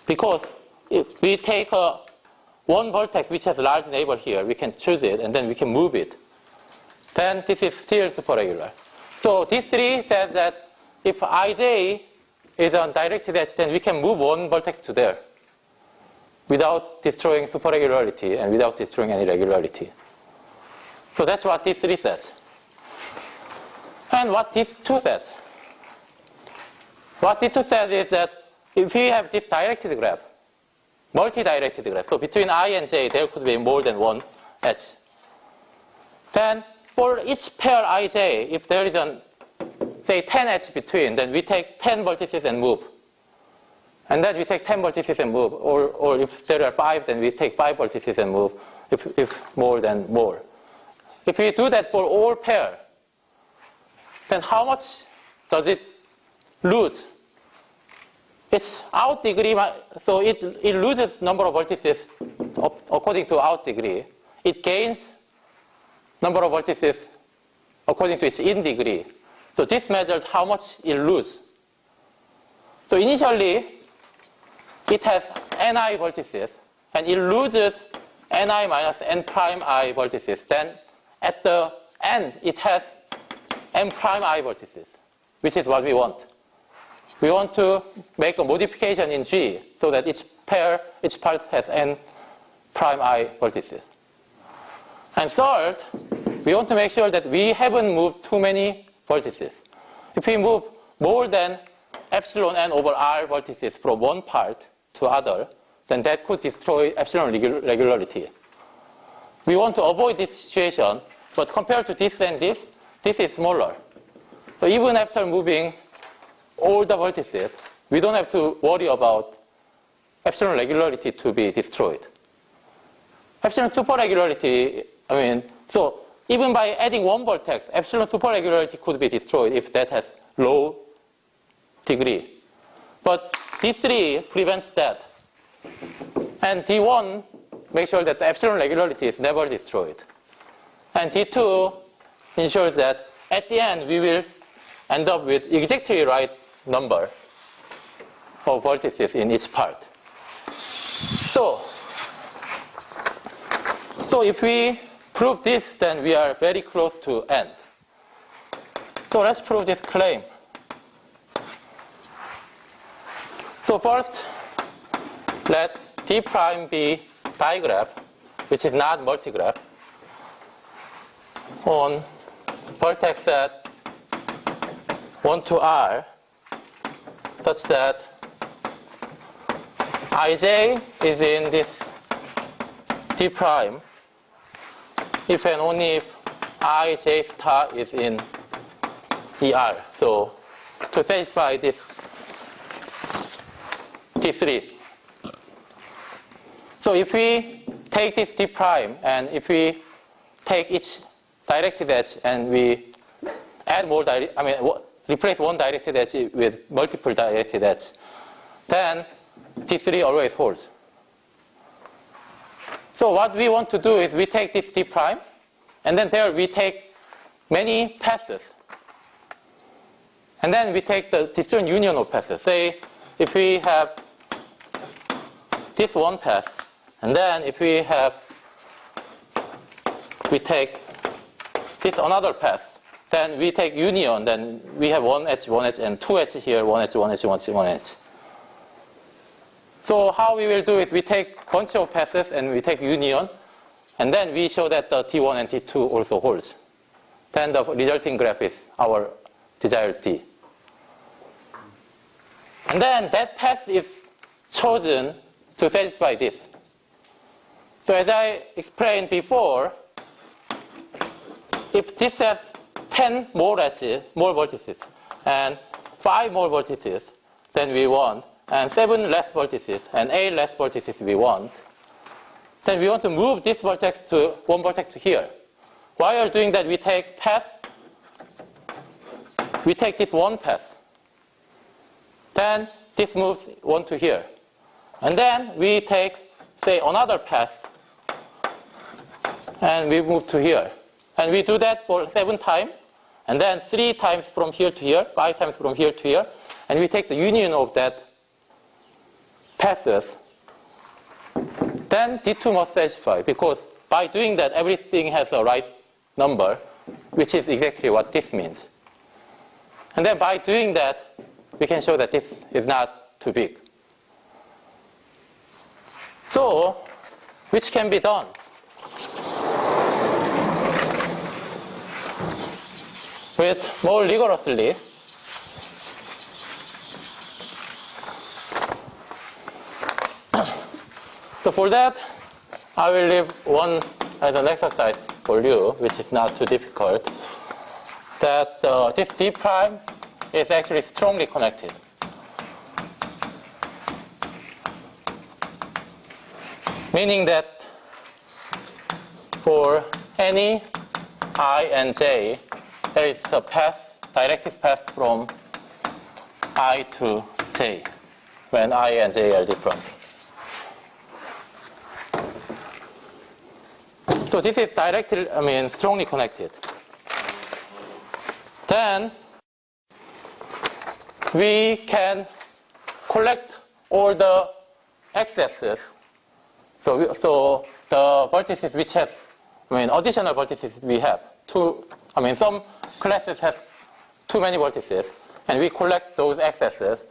Because if we take one vertex which has large neighbor here, we can choose it and then we can move it. Then this is still superregular. So this 3 says that if ij is on directed edge, then we can move one vertex to there without destroying superregularity and without destroying any regularity. So that's what this 3 says. And what this 2 says. What this 2 says is that if we have this directed graph, multi-directed graph, so between I and j there could be more than one edge. Then for each pair ij, if there is an, say, 10 edges between, then we take 10 vertices and move. And then we take 10 vertices and move. Or if there are 5, then we take 5 vertices and move, if more than more. If we do that for all pair, then how much does it lose? It's out degree, so it loses number of vertices according to out degree. It gains number of vertices according to its in degree. So this measures how much it loses. So initially, it has ni vertices, and it loses ni minus n prime I vertices. Then at the end, it has m prime I vertices, which is what we want. We want to make a modification in G so that each part has n prime I vertices. And third, we want to make sure that we haven't moved too many vertices. If we move more than epsilon n over R vertices from one part to other, then that could destroy epsilon regularity. We want to avoid this situation, but compared to this and this is smaller. So even after moving all the vertices, we don't have to worry about epsilon regularity to be destroyed. Epsilon superregularity, so even by adding one vertex, epsilon superregularity could be destroyed if that has low degree. But D3 prevents that. And D1 makes sure that the epsilon regularity is never destroyed. And D2 ensures that at the end we will end up with exactly right number of vertices in each part. So if we prove this, then we are very close to end. So let's prove this claim. So first, let D prime be digraph, which is not multigraph, on vertex set 1 to R, such that ij is in this D prime if and only if ij star is in ER. So to satisfy this T3. So if we take this D prime and if we take each directed edge and we add more replace one directed edge with multiple directed edge, then T3 always holds. So what we want to do is we take this D prime, and then there we take many passes. And then we take the disjoint union of paths. Say, if we have this one path, and then if we take this another path, then we take union, then we have one edge, and two edge here, one edge, one edge, one edge. So how we will do it, we take bunch of paths and we take union, and then we show that the D1 and D2 also holds. Then the resulting graph is our desired D. And then that path is chosen to satisfy this. So as I explained before, if this has 10 more edges, more vertices, and 5 more vertices than we want, and 7 less vertices, and 8 less vertices we want, then we want to move this vertex to one vertex to here. While doing that, we take this one path. Then this moves one to here. And then we take, say, another path, and we move to here. And we do that for 7 times, and then 3 times from here to here, 5 times from here to here, and we take the union of that passes. Then D2 must satisfy, because by doing that, everything has a right number, which is exactly what this means. And then by doing that, we can show that this is not too big. So, which can be done? With more rigorously, so for that, I will leave one as an exercise for you, which is not too difficult, that this D prime is actually strongly connected. Meaning that for any I and j, there is a path, directive path from I to j, when I and j are different. So this is directly, strongly connected. Then we can collect all the excesses. So the vertices which has, additional vertices we have. Some classes have too many vertices, and we collect those excesses,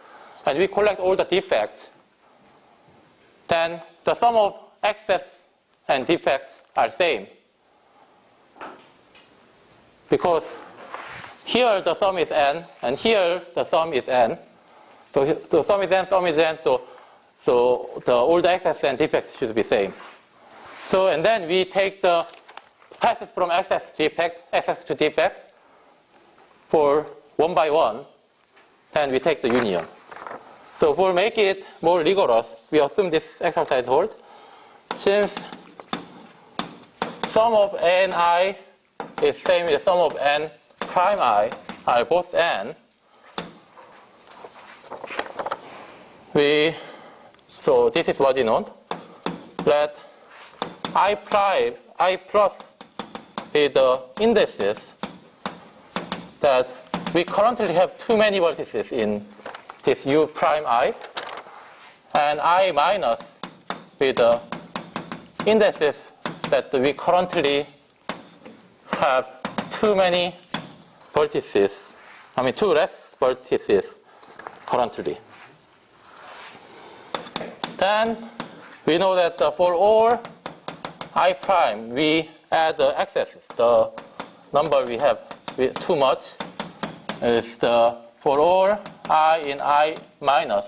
and we collect all the defects. Then the sum of excess and defects are same. Because here the sum is n, and here the sum is n. So the sum is n, so all the excess and defects should be same. So, and then we take the passes from excess to defect for one by one, then we take the union. So for make it more rigorous, we assume this exercise holds. Since sum of a and I is same as sum of n prime I are both n, so this is what we know. Let I plus be the indices that we currently have too many vertices in this u prime I, and I minus be the indices that we currently have too many vertices, too less vertices currently. Then we know that for all I prime, we add the excesses. The number we have too much is for all I in I minus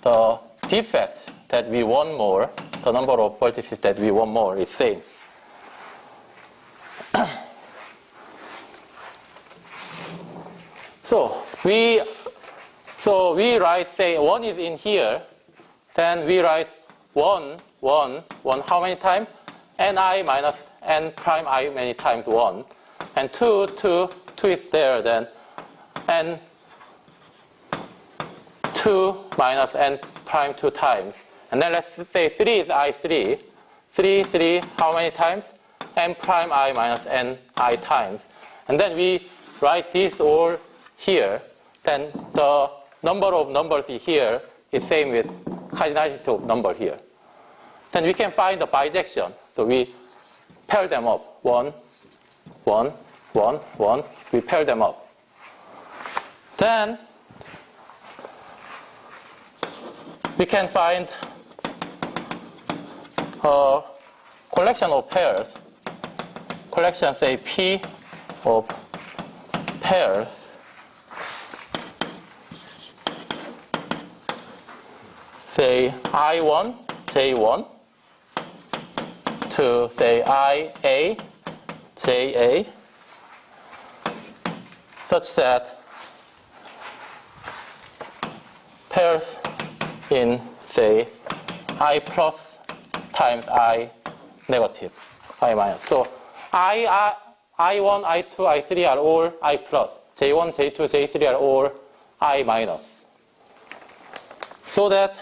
the defects that we want more, the number of vertices that we want more is same. So we write, say 1 is in here, then we write 1 how many times? Ni minus n prime I many times 1. And 2 is there, then n 2 minus n prime 2 times. And then let's say 3 is I3. 3, how many times? n prime I minus n I times. And then we write this all here. then the number of numbers here is same with cardinality of number here. Then we can find the bijection. So we pair them up. 1, 1, 1, 1. We pair them up. Then we can find a collection of pairs. Collection, say, P of pairs. Say I1, J1 to say IA, JA, such that pairs in, say, I plus times I negative, I minus. So I1, I2, I3 are all I plus. J1, J2, J3 are all I minus. So that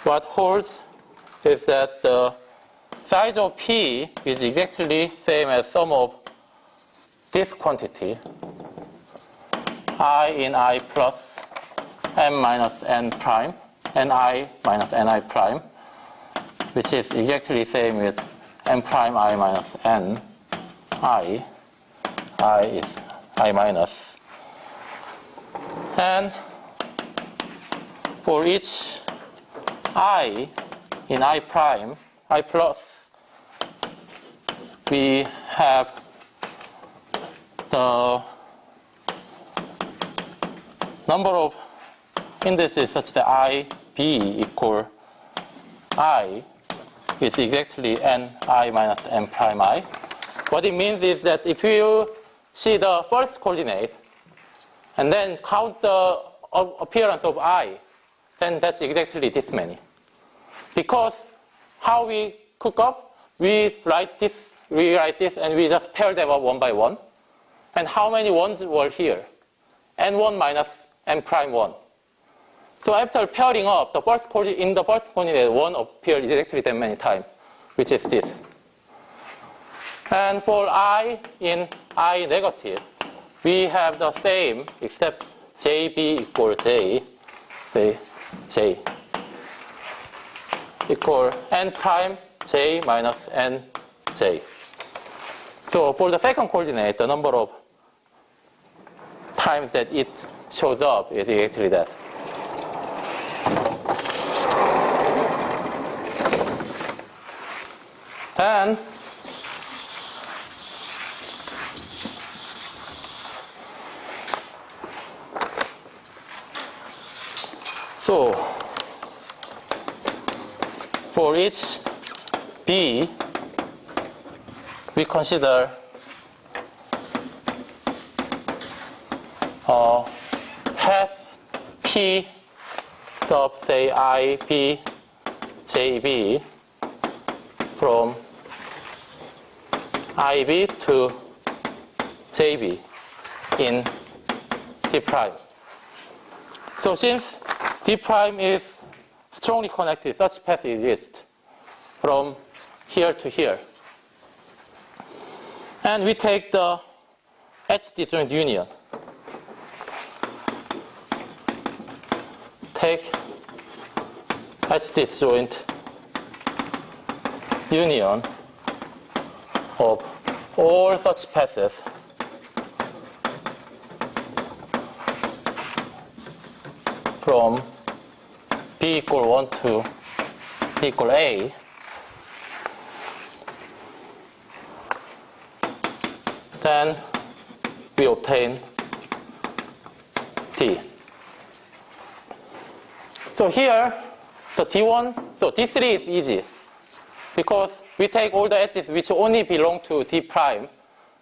what holds is that the size of P is exactly same as sum of this quantity, I in I plus m minus n prime, ni minus ni prime, which is exactly same with m prime I minus n, I is I minus. And for each I in I prime, I plus, we have the number of indices such that I, B equal I is exactly n I minus n prime I. What it means is that if you see the first coordinate and then count the appearance of I, then that's exactly this many. Because how we cook up, we write this, and we just pair them up one by one. And how many ones were here? n1 minus n prime 1. So after pairing up, in the first coordinate, 1 appeared exactly that many times, which is this. And for I in I negative, we have the same, except JB equal J, say J, equal n prime J minus n J. So for the second coordinate, the number of times that it shows up is exactly that. Then so for each B, we consider path P sub say I, B, JB from IB to JB in D prime. So since D prime is strongly connected, such path exists from here to here. And we take the H disjoint union. Take H disjoint union of all such paths from B equal 1 to B equal A. Then we obtain D. So here, the D1, so D3 is easy because we take all the edges which only belong to D prime.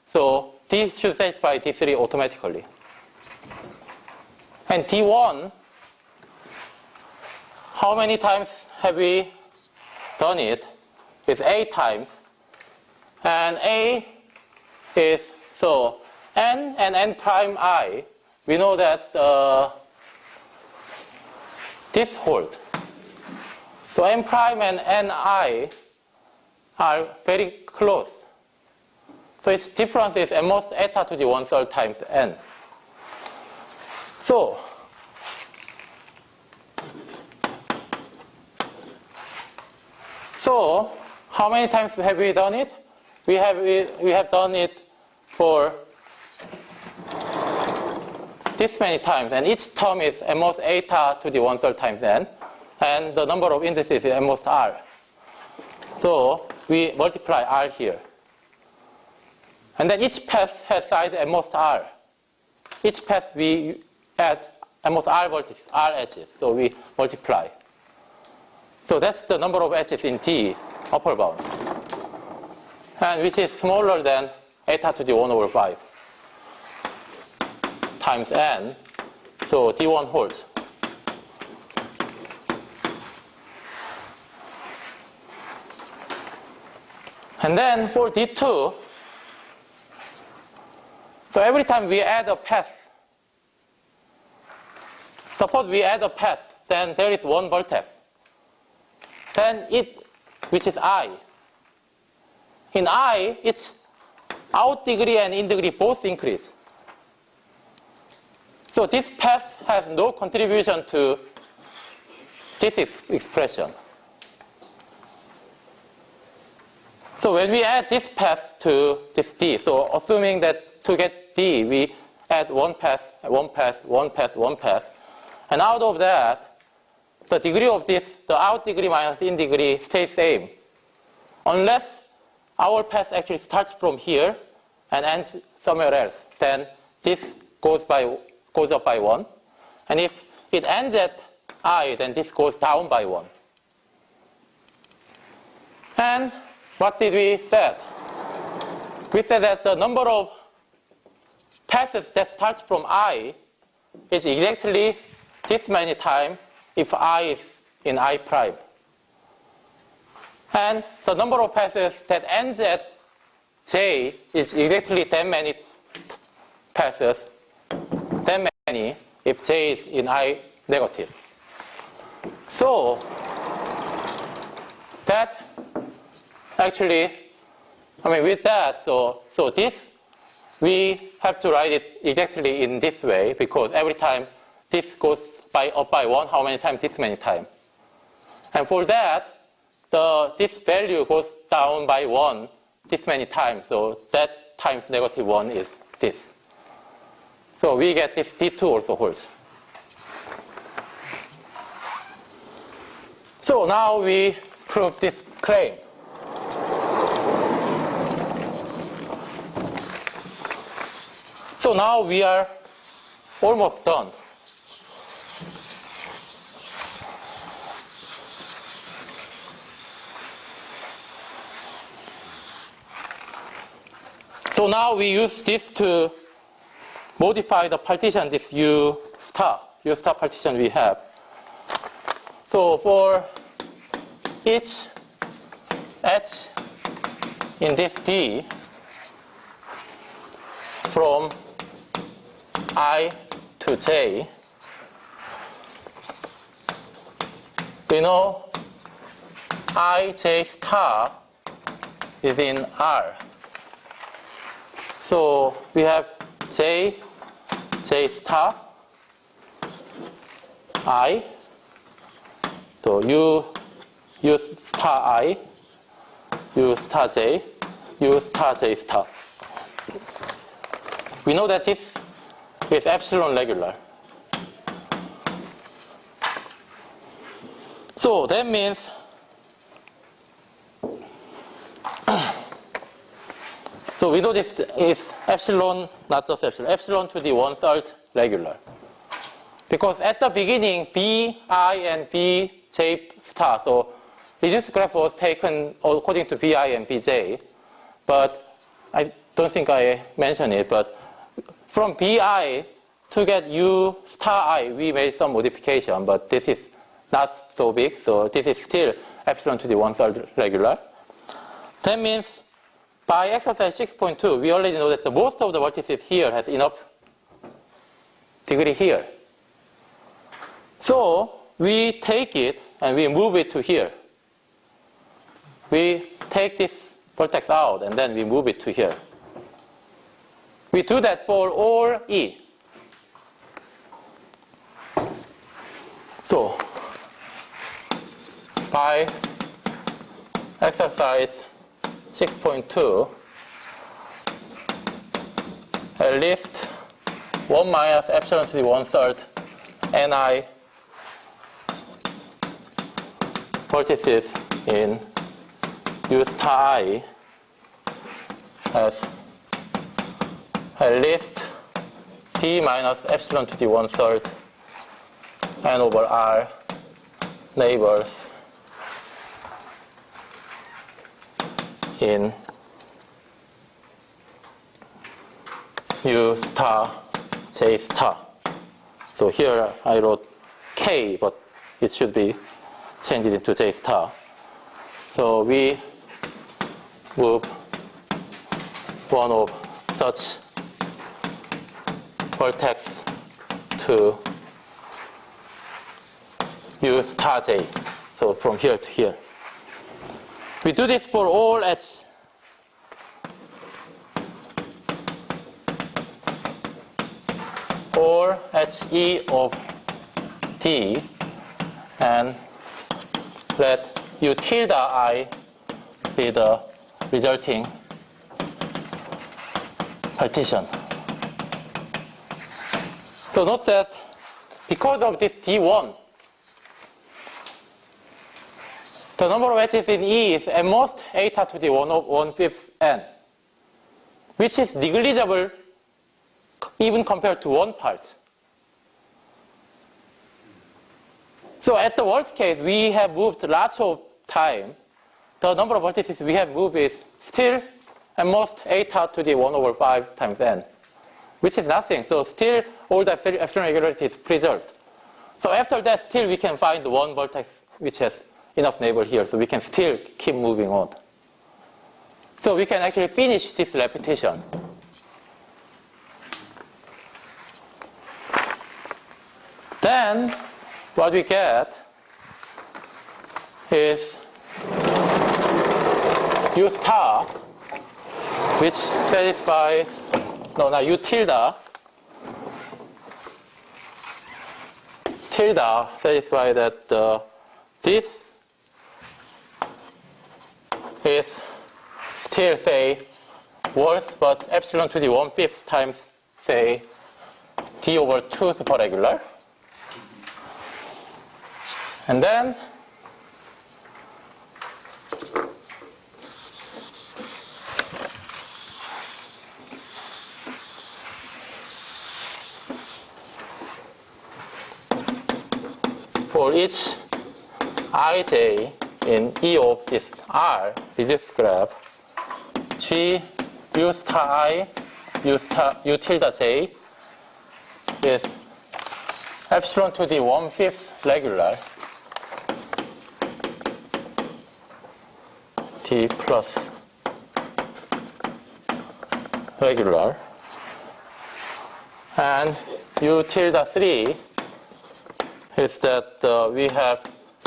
So D should satisfy D3 automatically. And D1, how many times have we done it? It's 8 times. And A is, so n and n prime I, we know that this holds. So n prime and ni are very close. So its difference is at most eta to the 1/3 times n. So how many times have we done it? We have done it for this many times, and each term is at most eta to the 1/3 times n, and the number of indices is at most r. So we multiply r here. And then each path has size at most r. Each path we add at most r vertices, r edges, so we multiply. So that's the number of edges in D, upper bound, and which is smaller than eta to the 1/5 times n, so D1 holds. And then for D2, so every time we add a path, suppose we add a path, then there is one vertex. Then it, which is I. In I, its out degree and in degree both increase. So this path has no contribution to this expression. So when we add this path to this D, so assuming that to get D, we add one path, one path, one path, one path, and out of that, the degree of this, the out degree minus in degree, stays same, unless our path actually starts from here and ends somewhere else. Then this goes up by 1, and if it ends at I, then this goes down by 1. And what did we say? We said that the number of paths that starts from I is exactly this many times if I is in I prime. And the number of paths that ends at J is exactly that many paths, that many if J is in I negative. So that actually, with that, so this, we have to write it exactly in this way, because every time this goes up by 1, how many times? This many times. And for that, this value goes down by 1 this many times, so that times -1 is this. So we get this D2 also holds. So now we prove this claim. So now we are almost done. So now we use this to modify the partition, this U star partition we have. So for each H in this D from I to J, we know I, J star is in R. So we have J star, I, so U star I, U star J, U star J star. We know that this is epsilon regular. So that means so we know this is epsilon, not just epsilon to the 1/3 regular. Because at the beginning, B, I, and B, J star, so reduced graph was taken according to BI and BJ, but I don't think I mentioned it, but from BI to get U star I, we made some modification, but this is not so big, so this is still epsilon to the 1/3 regular. That means by exercise 6.2, we already know that the most of the vertices here has enough degree here. So we take it and we move it to here. We take this vertex out and then we move it to here. We do that for all E. So, by exercise 6.2, at least 1 minus epsilon to the 1/3 ni vertices in U star I has at least t minus epsilon to the 1/3 n over r neighbors in U star J star. So here I wrote K, but it should be changed into J star. So we move one of such vertex to U star J. So from here to here. We do this for all H. Or HE of D, and let U tilde I be the resulting partition. So note that because of this D1, the number of edges in E is at most eta to the 1/5 n, which is negligible even compared to one part. So at the worst case, we have moved lots of time. The number of vertices we have moved is still at most eta to the 1/5 times n, which is nothing. So still all the epsilon regularity is preserved. So after that, still we can find one vertex which has enough neighbor here, so we can still keep moving on. So we can actually finish this repetition. Then what we get is U star, which satisfies, now U tilde satisfies that this is still, say, worth, but epsilon to the 1/5 times, say, d over 2 superregular. And then for each ij in E of this R reduced graph, G U star I, U tilde J is epsilon to the 1/5 regular T plus regular, and U tilde 3 is that we have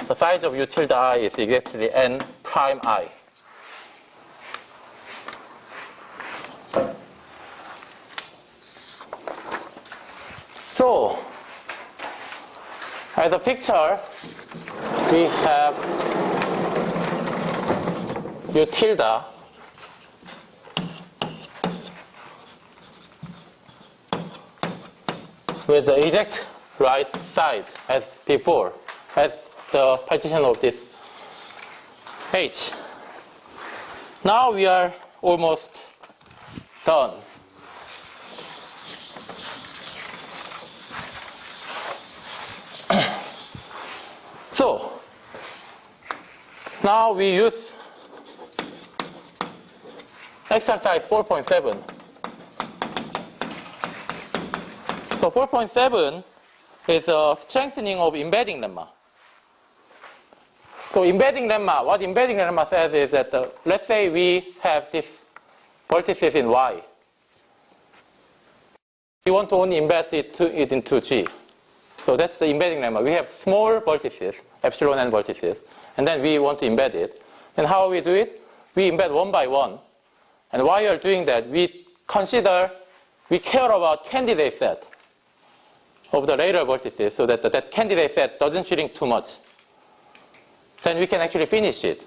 the size of U tilde I is exactly n prime I. So, as a picture, we have U tilde with the exact right size as before, as the partition of this H. Now we are almost done. So, now we use exercise 4.7. So 4.7 is a strengthening of embedding lemma. So embedding lemma, what embedding lemma says is that let's say we have this vertices in Y. We want to only embed it into G. So that's the embedding lemma. We have small vertices, epsilon n vertices, and then we want to embed it. And how we do it? We embed one by one. And while you're doing that, we care about candidate set. of the lateral vertices so that that candidate set doesn't shrink too much, then we can actually finish it.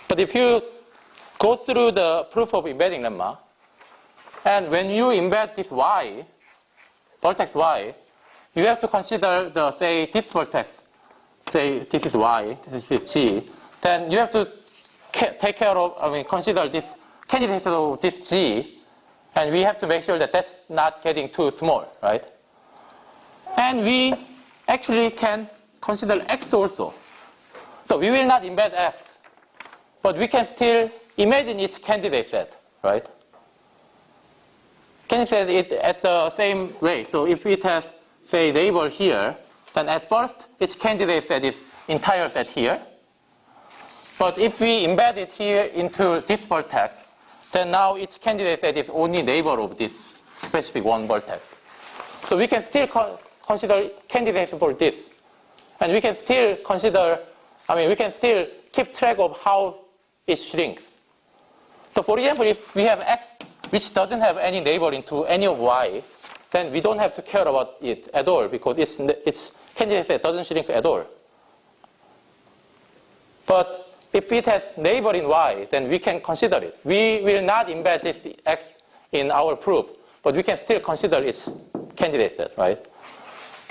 But if you go through the proof of embedding lemma, and when you embed this y, vertex y, you have to consider the, say, this vertex, say this is y, this is g, then you have to take care of, consider this candidate set of this g, and we have to make sure that that's not getting too small, right? And we actually can consider x also. So we will not embed x, but we can still imagine each candidate set, right? Candidate set it at the same way. So if it has, say, neighbor here, then at first each candidate set is entire set here. But if we embed it here into this vertex, then now each candidate set is only neighbor of this specific one vertex. So we can still consider candidates for this. And we can still consider, we can still keep track of how it shrinks. So for example, if we have x which doesn't have any neighbor into any of y, then we don't have to care about it at all because its candidate set doesn't shrink at all. But if it has neighbor in y, then we can consider it. We will not embed this x in our proof, but we can still consider its candidate set, right?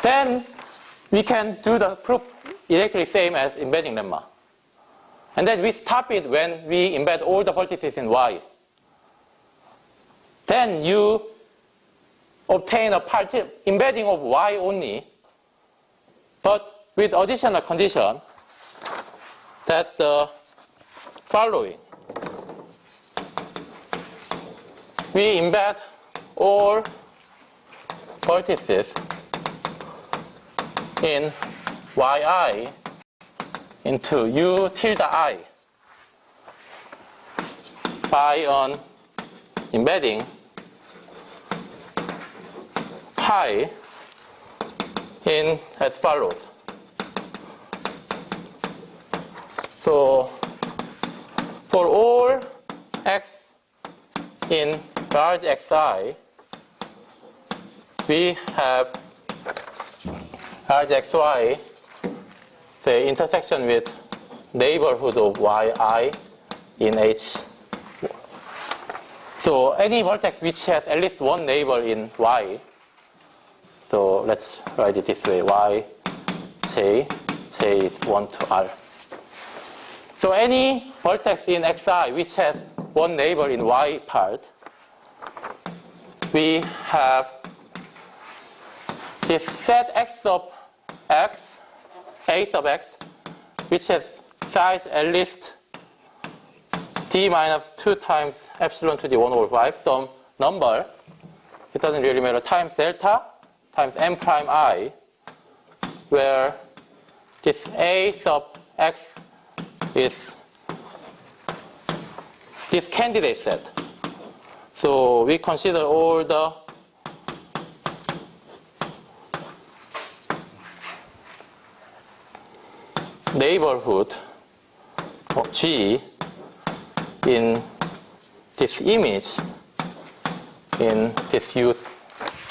Then we can do the proof exactly same as embedding lemma. And then we stop it when we embed all the vertices in y. Then you obtain a embedding of y only, but with additional condition that the following. We embed all vertices in yi into u tilde I by an embedding pi in as follows. So for all x in large xi, we have large xy, the intersection with neighborhood of yi in H. So any vertex which has at least one neighbor in y, so let's write it this way, y, j is 1 to r. So any vertex in xi which has one neighbor in y part, we have this set x sub x, a sub x, which has size at least d minus 2 times epsilon to the 1 over 5, some number, it doesn't really matter, times delta times m prime I, where this a sub x is this candidate set. So we consider all the neighborhood of G in this image in this use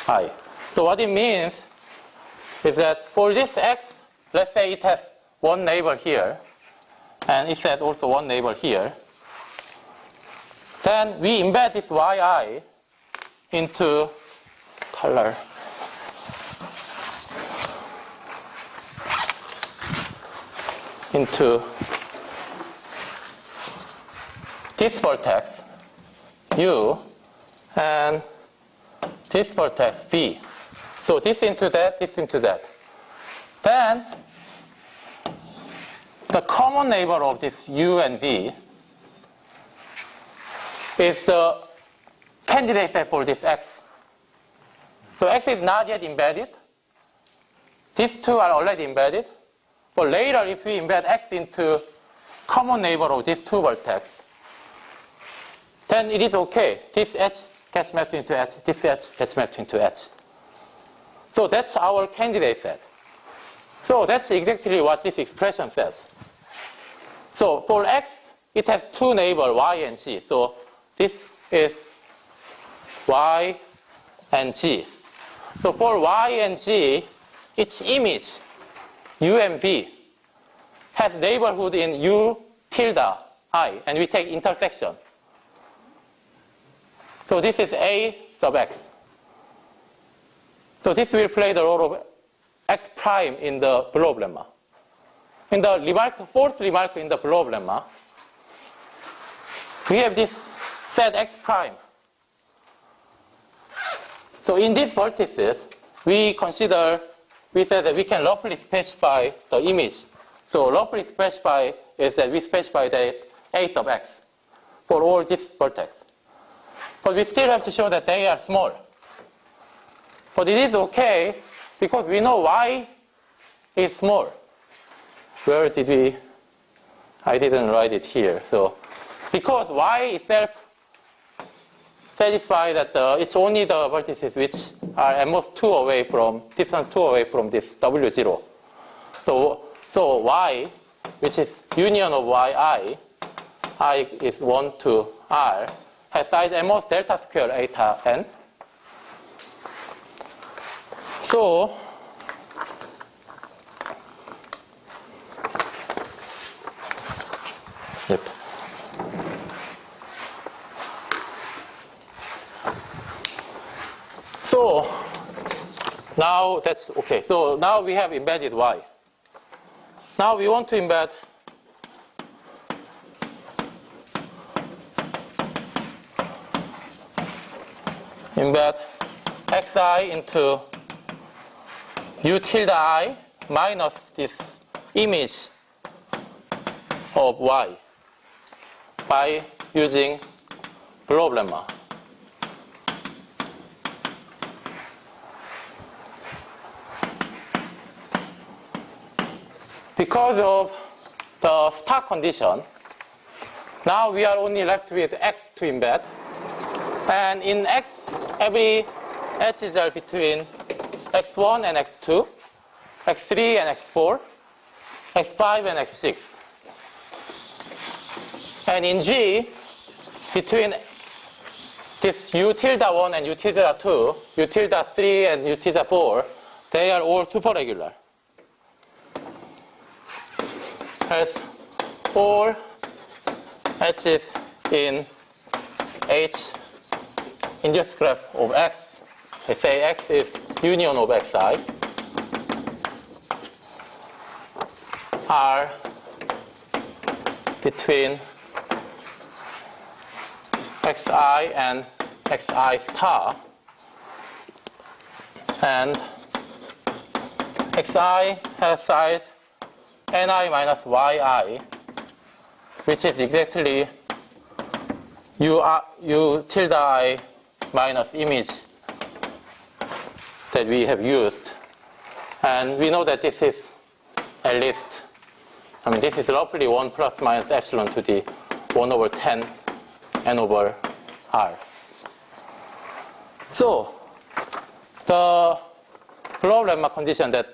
I. So what it means is that for this X, let's say it has one neighbor here, and it has also one neighbor here, then we embed this yi into color. Into this vertex u and this vertex v. So this into that, this into that. Then the common neighbor of this u and v is the candidate set for this x. So x is not yet embedded. These two are already embedded. But later, if we embed x into common neighbor of these two vertex, then it is okay. This h gets mapped into h, this h gets mapped into h. So that's our candidate set. So that's exactly what this expression says. So for x, it has two neighbors, y and g. So this is y and g. So for y and g, each image, u and v, has neighborhood in u tilde I, and we take intersection. So this is A sub x. So this will play the role of x prime in the blow lemma. In the fourth remark in the blow lemma, we have this set x prime. So in these vertices, we said that we can roughly specify the image. So roughly specify is that we specify that A sub x for all these vertex. But we still have to show that they are small. But it is okay because we know y is small. Where did we? I didn't write it here. So because y itself satisfies that it's only the vertices which are at most distance 2 away from this W0. So y, which is union of yi, I is 1 to r, has size at most delta square eta n. So yep. So now that's okay. So now we have embedded y. Now we want to embed xi into u tilde I minus this image of y by using blow lemma. Because of the stock condition, now we are only left with x to embed. And in x, every edge is between x1 and x2, x3 and x4, x5 and x6. And in G, between this u tilde 1 and u tilde 2, u tilde 3 and u tilde 4, they are all superregular. Has all edges in H induced graph of x. I say x is union of xi, are between xi and xi star, and xi has size ni minus yi, which is exactly u tilde I minus image that we have used. And we know that this is at least, this is roughly 1 plus minus epsilon to the 1 over 10 n over r. So the blow lemma condition that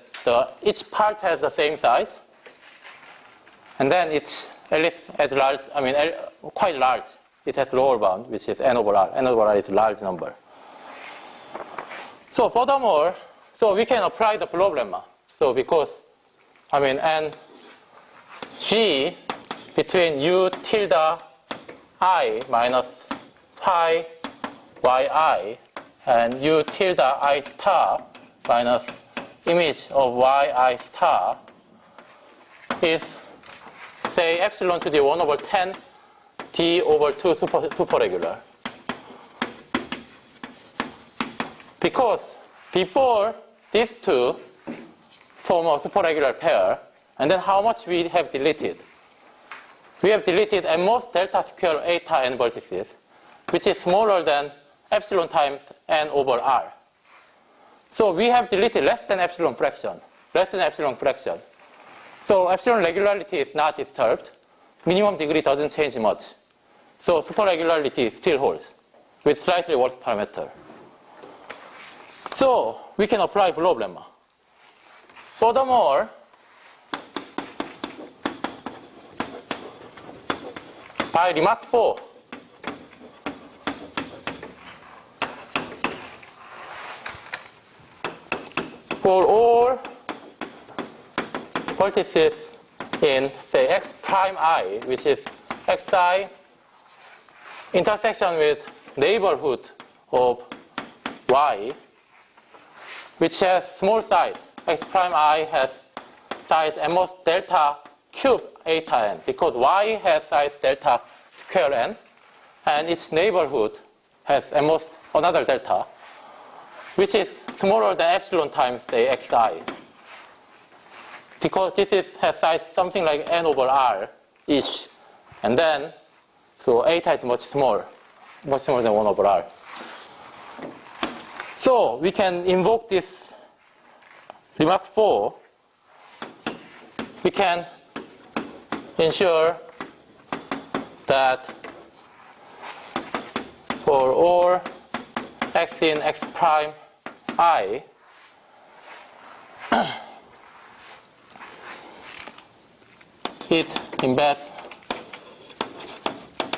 each part has the same size, and then it's at least as large, quite large. It has lower bound, which is n over r. N over r is a large number. So furthermore, so we can apply the blow lemma. So because, and G between u tilde I minus pi yi and u tilde I star minus image of yi star is, say, epsilon to the 1 over 10 d over 2 superregular. Because before these two form a superregular pair, and then how much we have deleted? We have deleted at most delta square eta n vertices, which is smaller than epsilon times n over r. So we have deleted less than epsilon fraction. So epsilon regularity is not disturbed. Minimum degree doesn't change much. So superregularity still holds with slightly worse parameter. So we can apply blow lemma. Furthermore, by remark 4, for all vertices in, say, x prime I, which is xi intersection with neighborhood of y, which has small size. X prime I has size at most delta cube eta n, because y has size delta square n, and its neighborhood has at most another delta, which is smaller than epsilon times, say, xi. Because this has size something like n over r-ish, and then, so eta is much smaller than 1 over r. So we can invoke this remark 4. We can ensure that for all x in x prime I, it embeds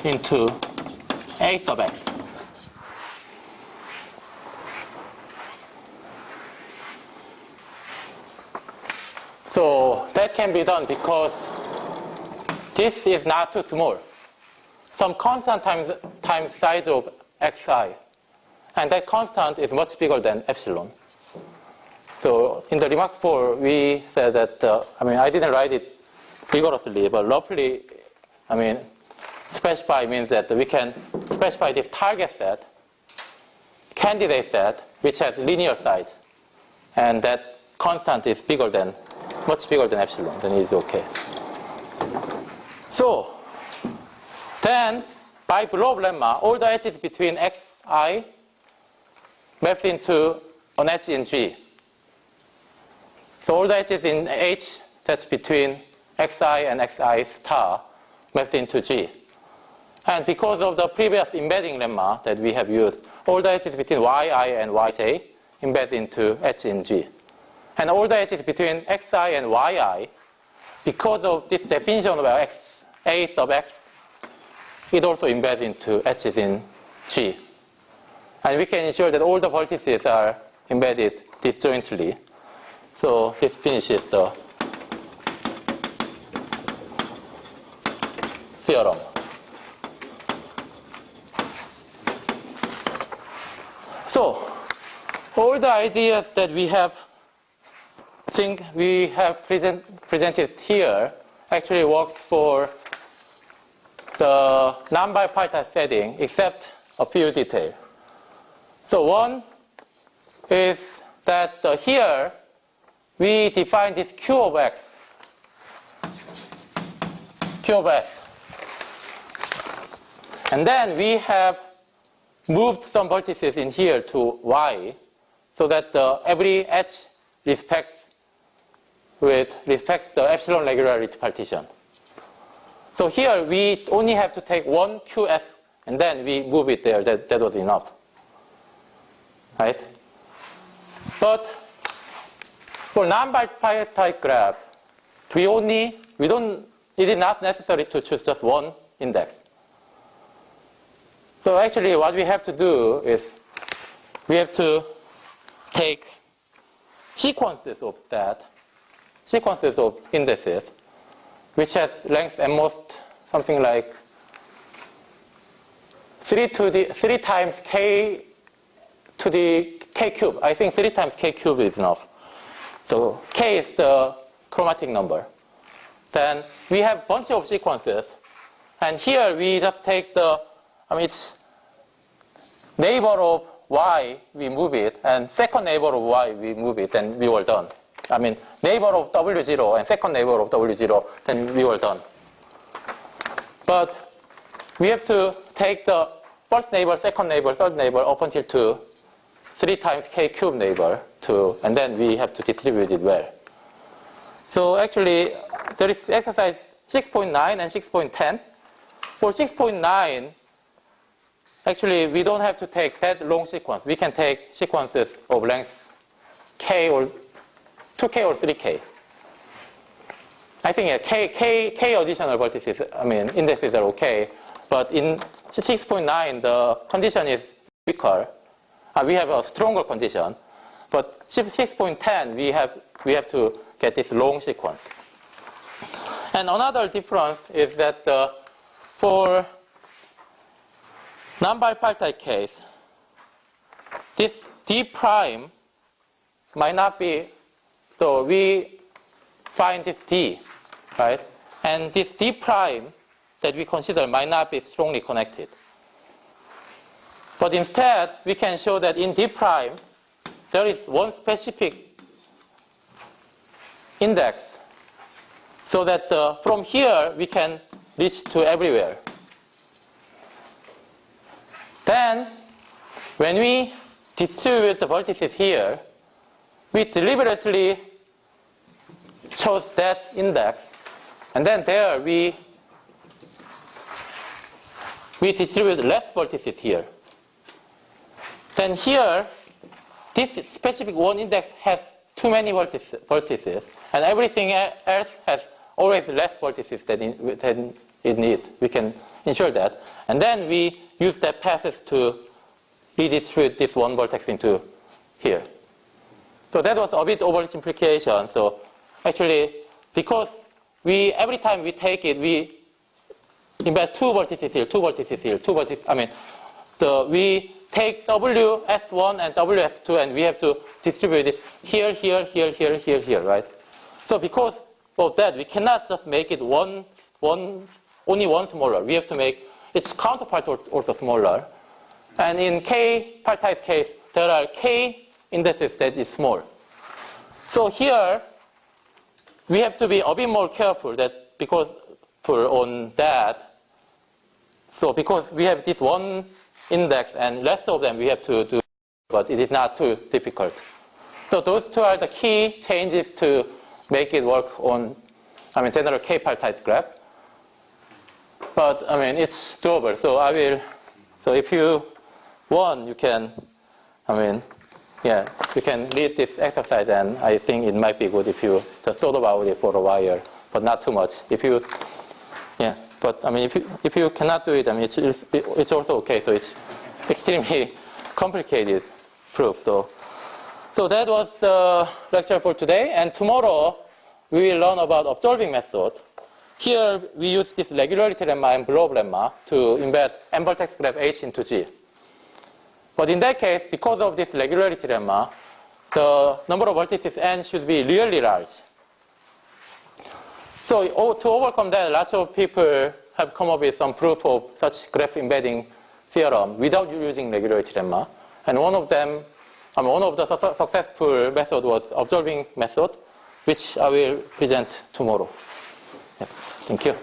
into A sub x. So that can be done because this is not too small. Some constant times size of xi, and that constant is much bigger than epsilon. So in the remark 4, we said that, I didn't write it rigorously, but roughly, specify means that we can specify this target set, candidate set, which has linear size, and that constant is much bigger than epsilon, then it's okay. So then, by blow lemma, all the edges between xi maps into an edge in G. So all the edges in H that's between xi and xi star maps into G. And because of the previous embedding lemma that we have used, all the edges between yi and yj embed into H in G. And all the edges between xi and yi, because of this definition of A sub x, it also embeds into H's in G. And we can ensure that all the vertices are embedded disjointly. So this finishes the theorem. So all the ideas that we have presented here actually works for the non-bipartite setting, except a few details. So one is that here we define this Q of x, Q of s. And then we have moved some vertices in here to y, so that every h respects the epsilon regularity partition. So here we only have to take one QS and then we move it there. That was enough. Right? But for non-bipartite graph, it is not necessary to choose just one index. So actually what we have to do is we have to take sequences of indices, which has length at most something like 3 times k to the k cube. I think 3 times k cube is enough. So k is the chromatic number. Then we have a bunch of sequences, and here we just take it's neighbor of y, we move it, and second neighbor of y, we move it, and we were done. Neighbor of W0 and second neighbor of W0, then we were done. But we have to take the first neighbor, second neighbor, third neighbor up until to 3 times k cube neighbor, and then we have to distribute it well. So actually, there is exercise 6.9 and 6.10. For 6.9, actually, we don't have to take that long sequence. We can take sequences of length k or 2k or 3k. I think k additional vertices, indices are okay. But in 6.9, the condition is weaker. We have a stronger condition. But 6.10, we have to get this long sequence. And another difference is that for non-bipartite case, this D prime might not be, so we find this D, right? And this D prime that we consider might not be strongly connected. But instead, we can show that in D prime, there is one specific index, so that from here, we can reach to everywhere. Then, when we distribute the vertices here, we deliberately chose that index, and then there we distribute less vertices here. Then here, this specific one index has too many vertices, and everything else has always less vertices than it needs. We can ensure that. And then we use that passes to redistribute this one vertex into here. So that was a bit oversimplification. So actually, because every time we take it, we embed two vertices here, two vertices here, two vertices. I mean, we take WS1 and WS2, and we have to distribute it here, here, here, here, here, here, right? So because of that, we cannot just make it only one smaller. We have to make its counterpart also smaller. And in K-partite case, there are K indices that is small. So here, we have to be a bit more careful on that. So because we have this one index and rest of them we have to do, but it is not too difficult. So those two are the key changes to make it work on, general K-partite graph. But, it's doable. So if you want, you can, you can read this exercise, and I think it might be good if you just thought about it for a while, but not too much. But if you cannot do it, it's also okay. So it's extremely complicated proof. So that was the lecture for today, and tomorrow we will learn about observing method. Here we use this regularity lemma and blow lemma to embed n vertex graph H into G. But in that case, because of this regularity lemma, the number of vertices n should be really large. So to overcome that, lots of people have come up with some proof of such graph embedding theorem without using regularity lemma. And one of the successful method was observing method, which I will present tomorrow. Thank you.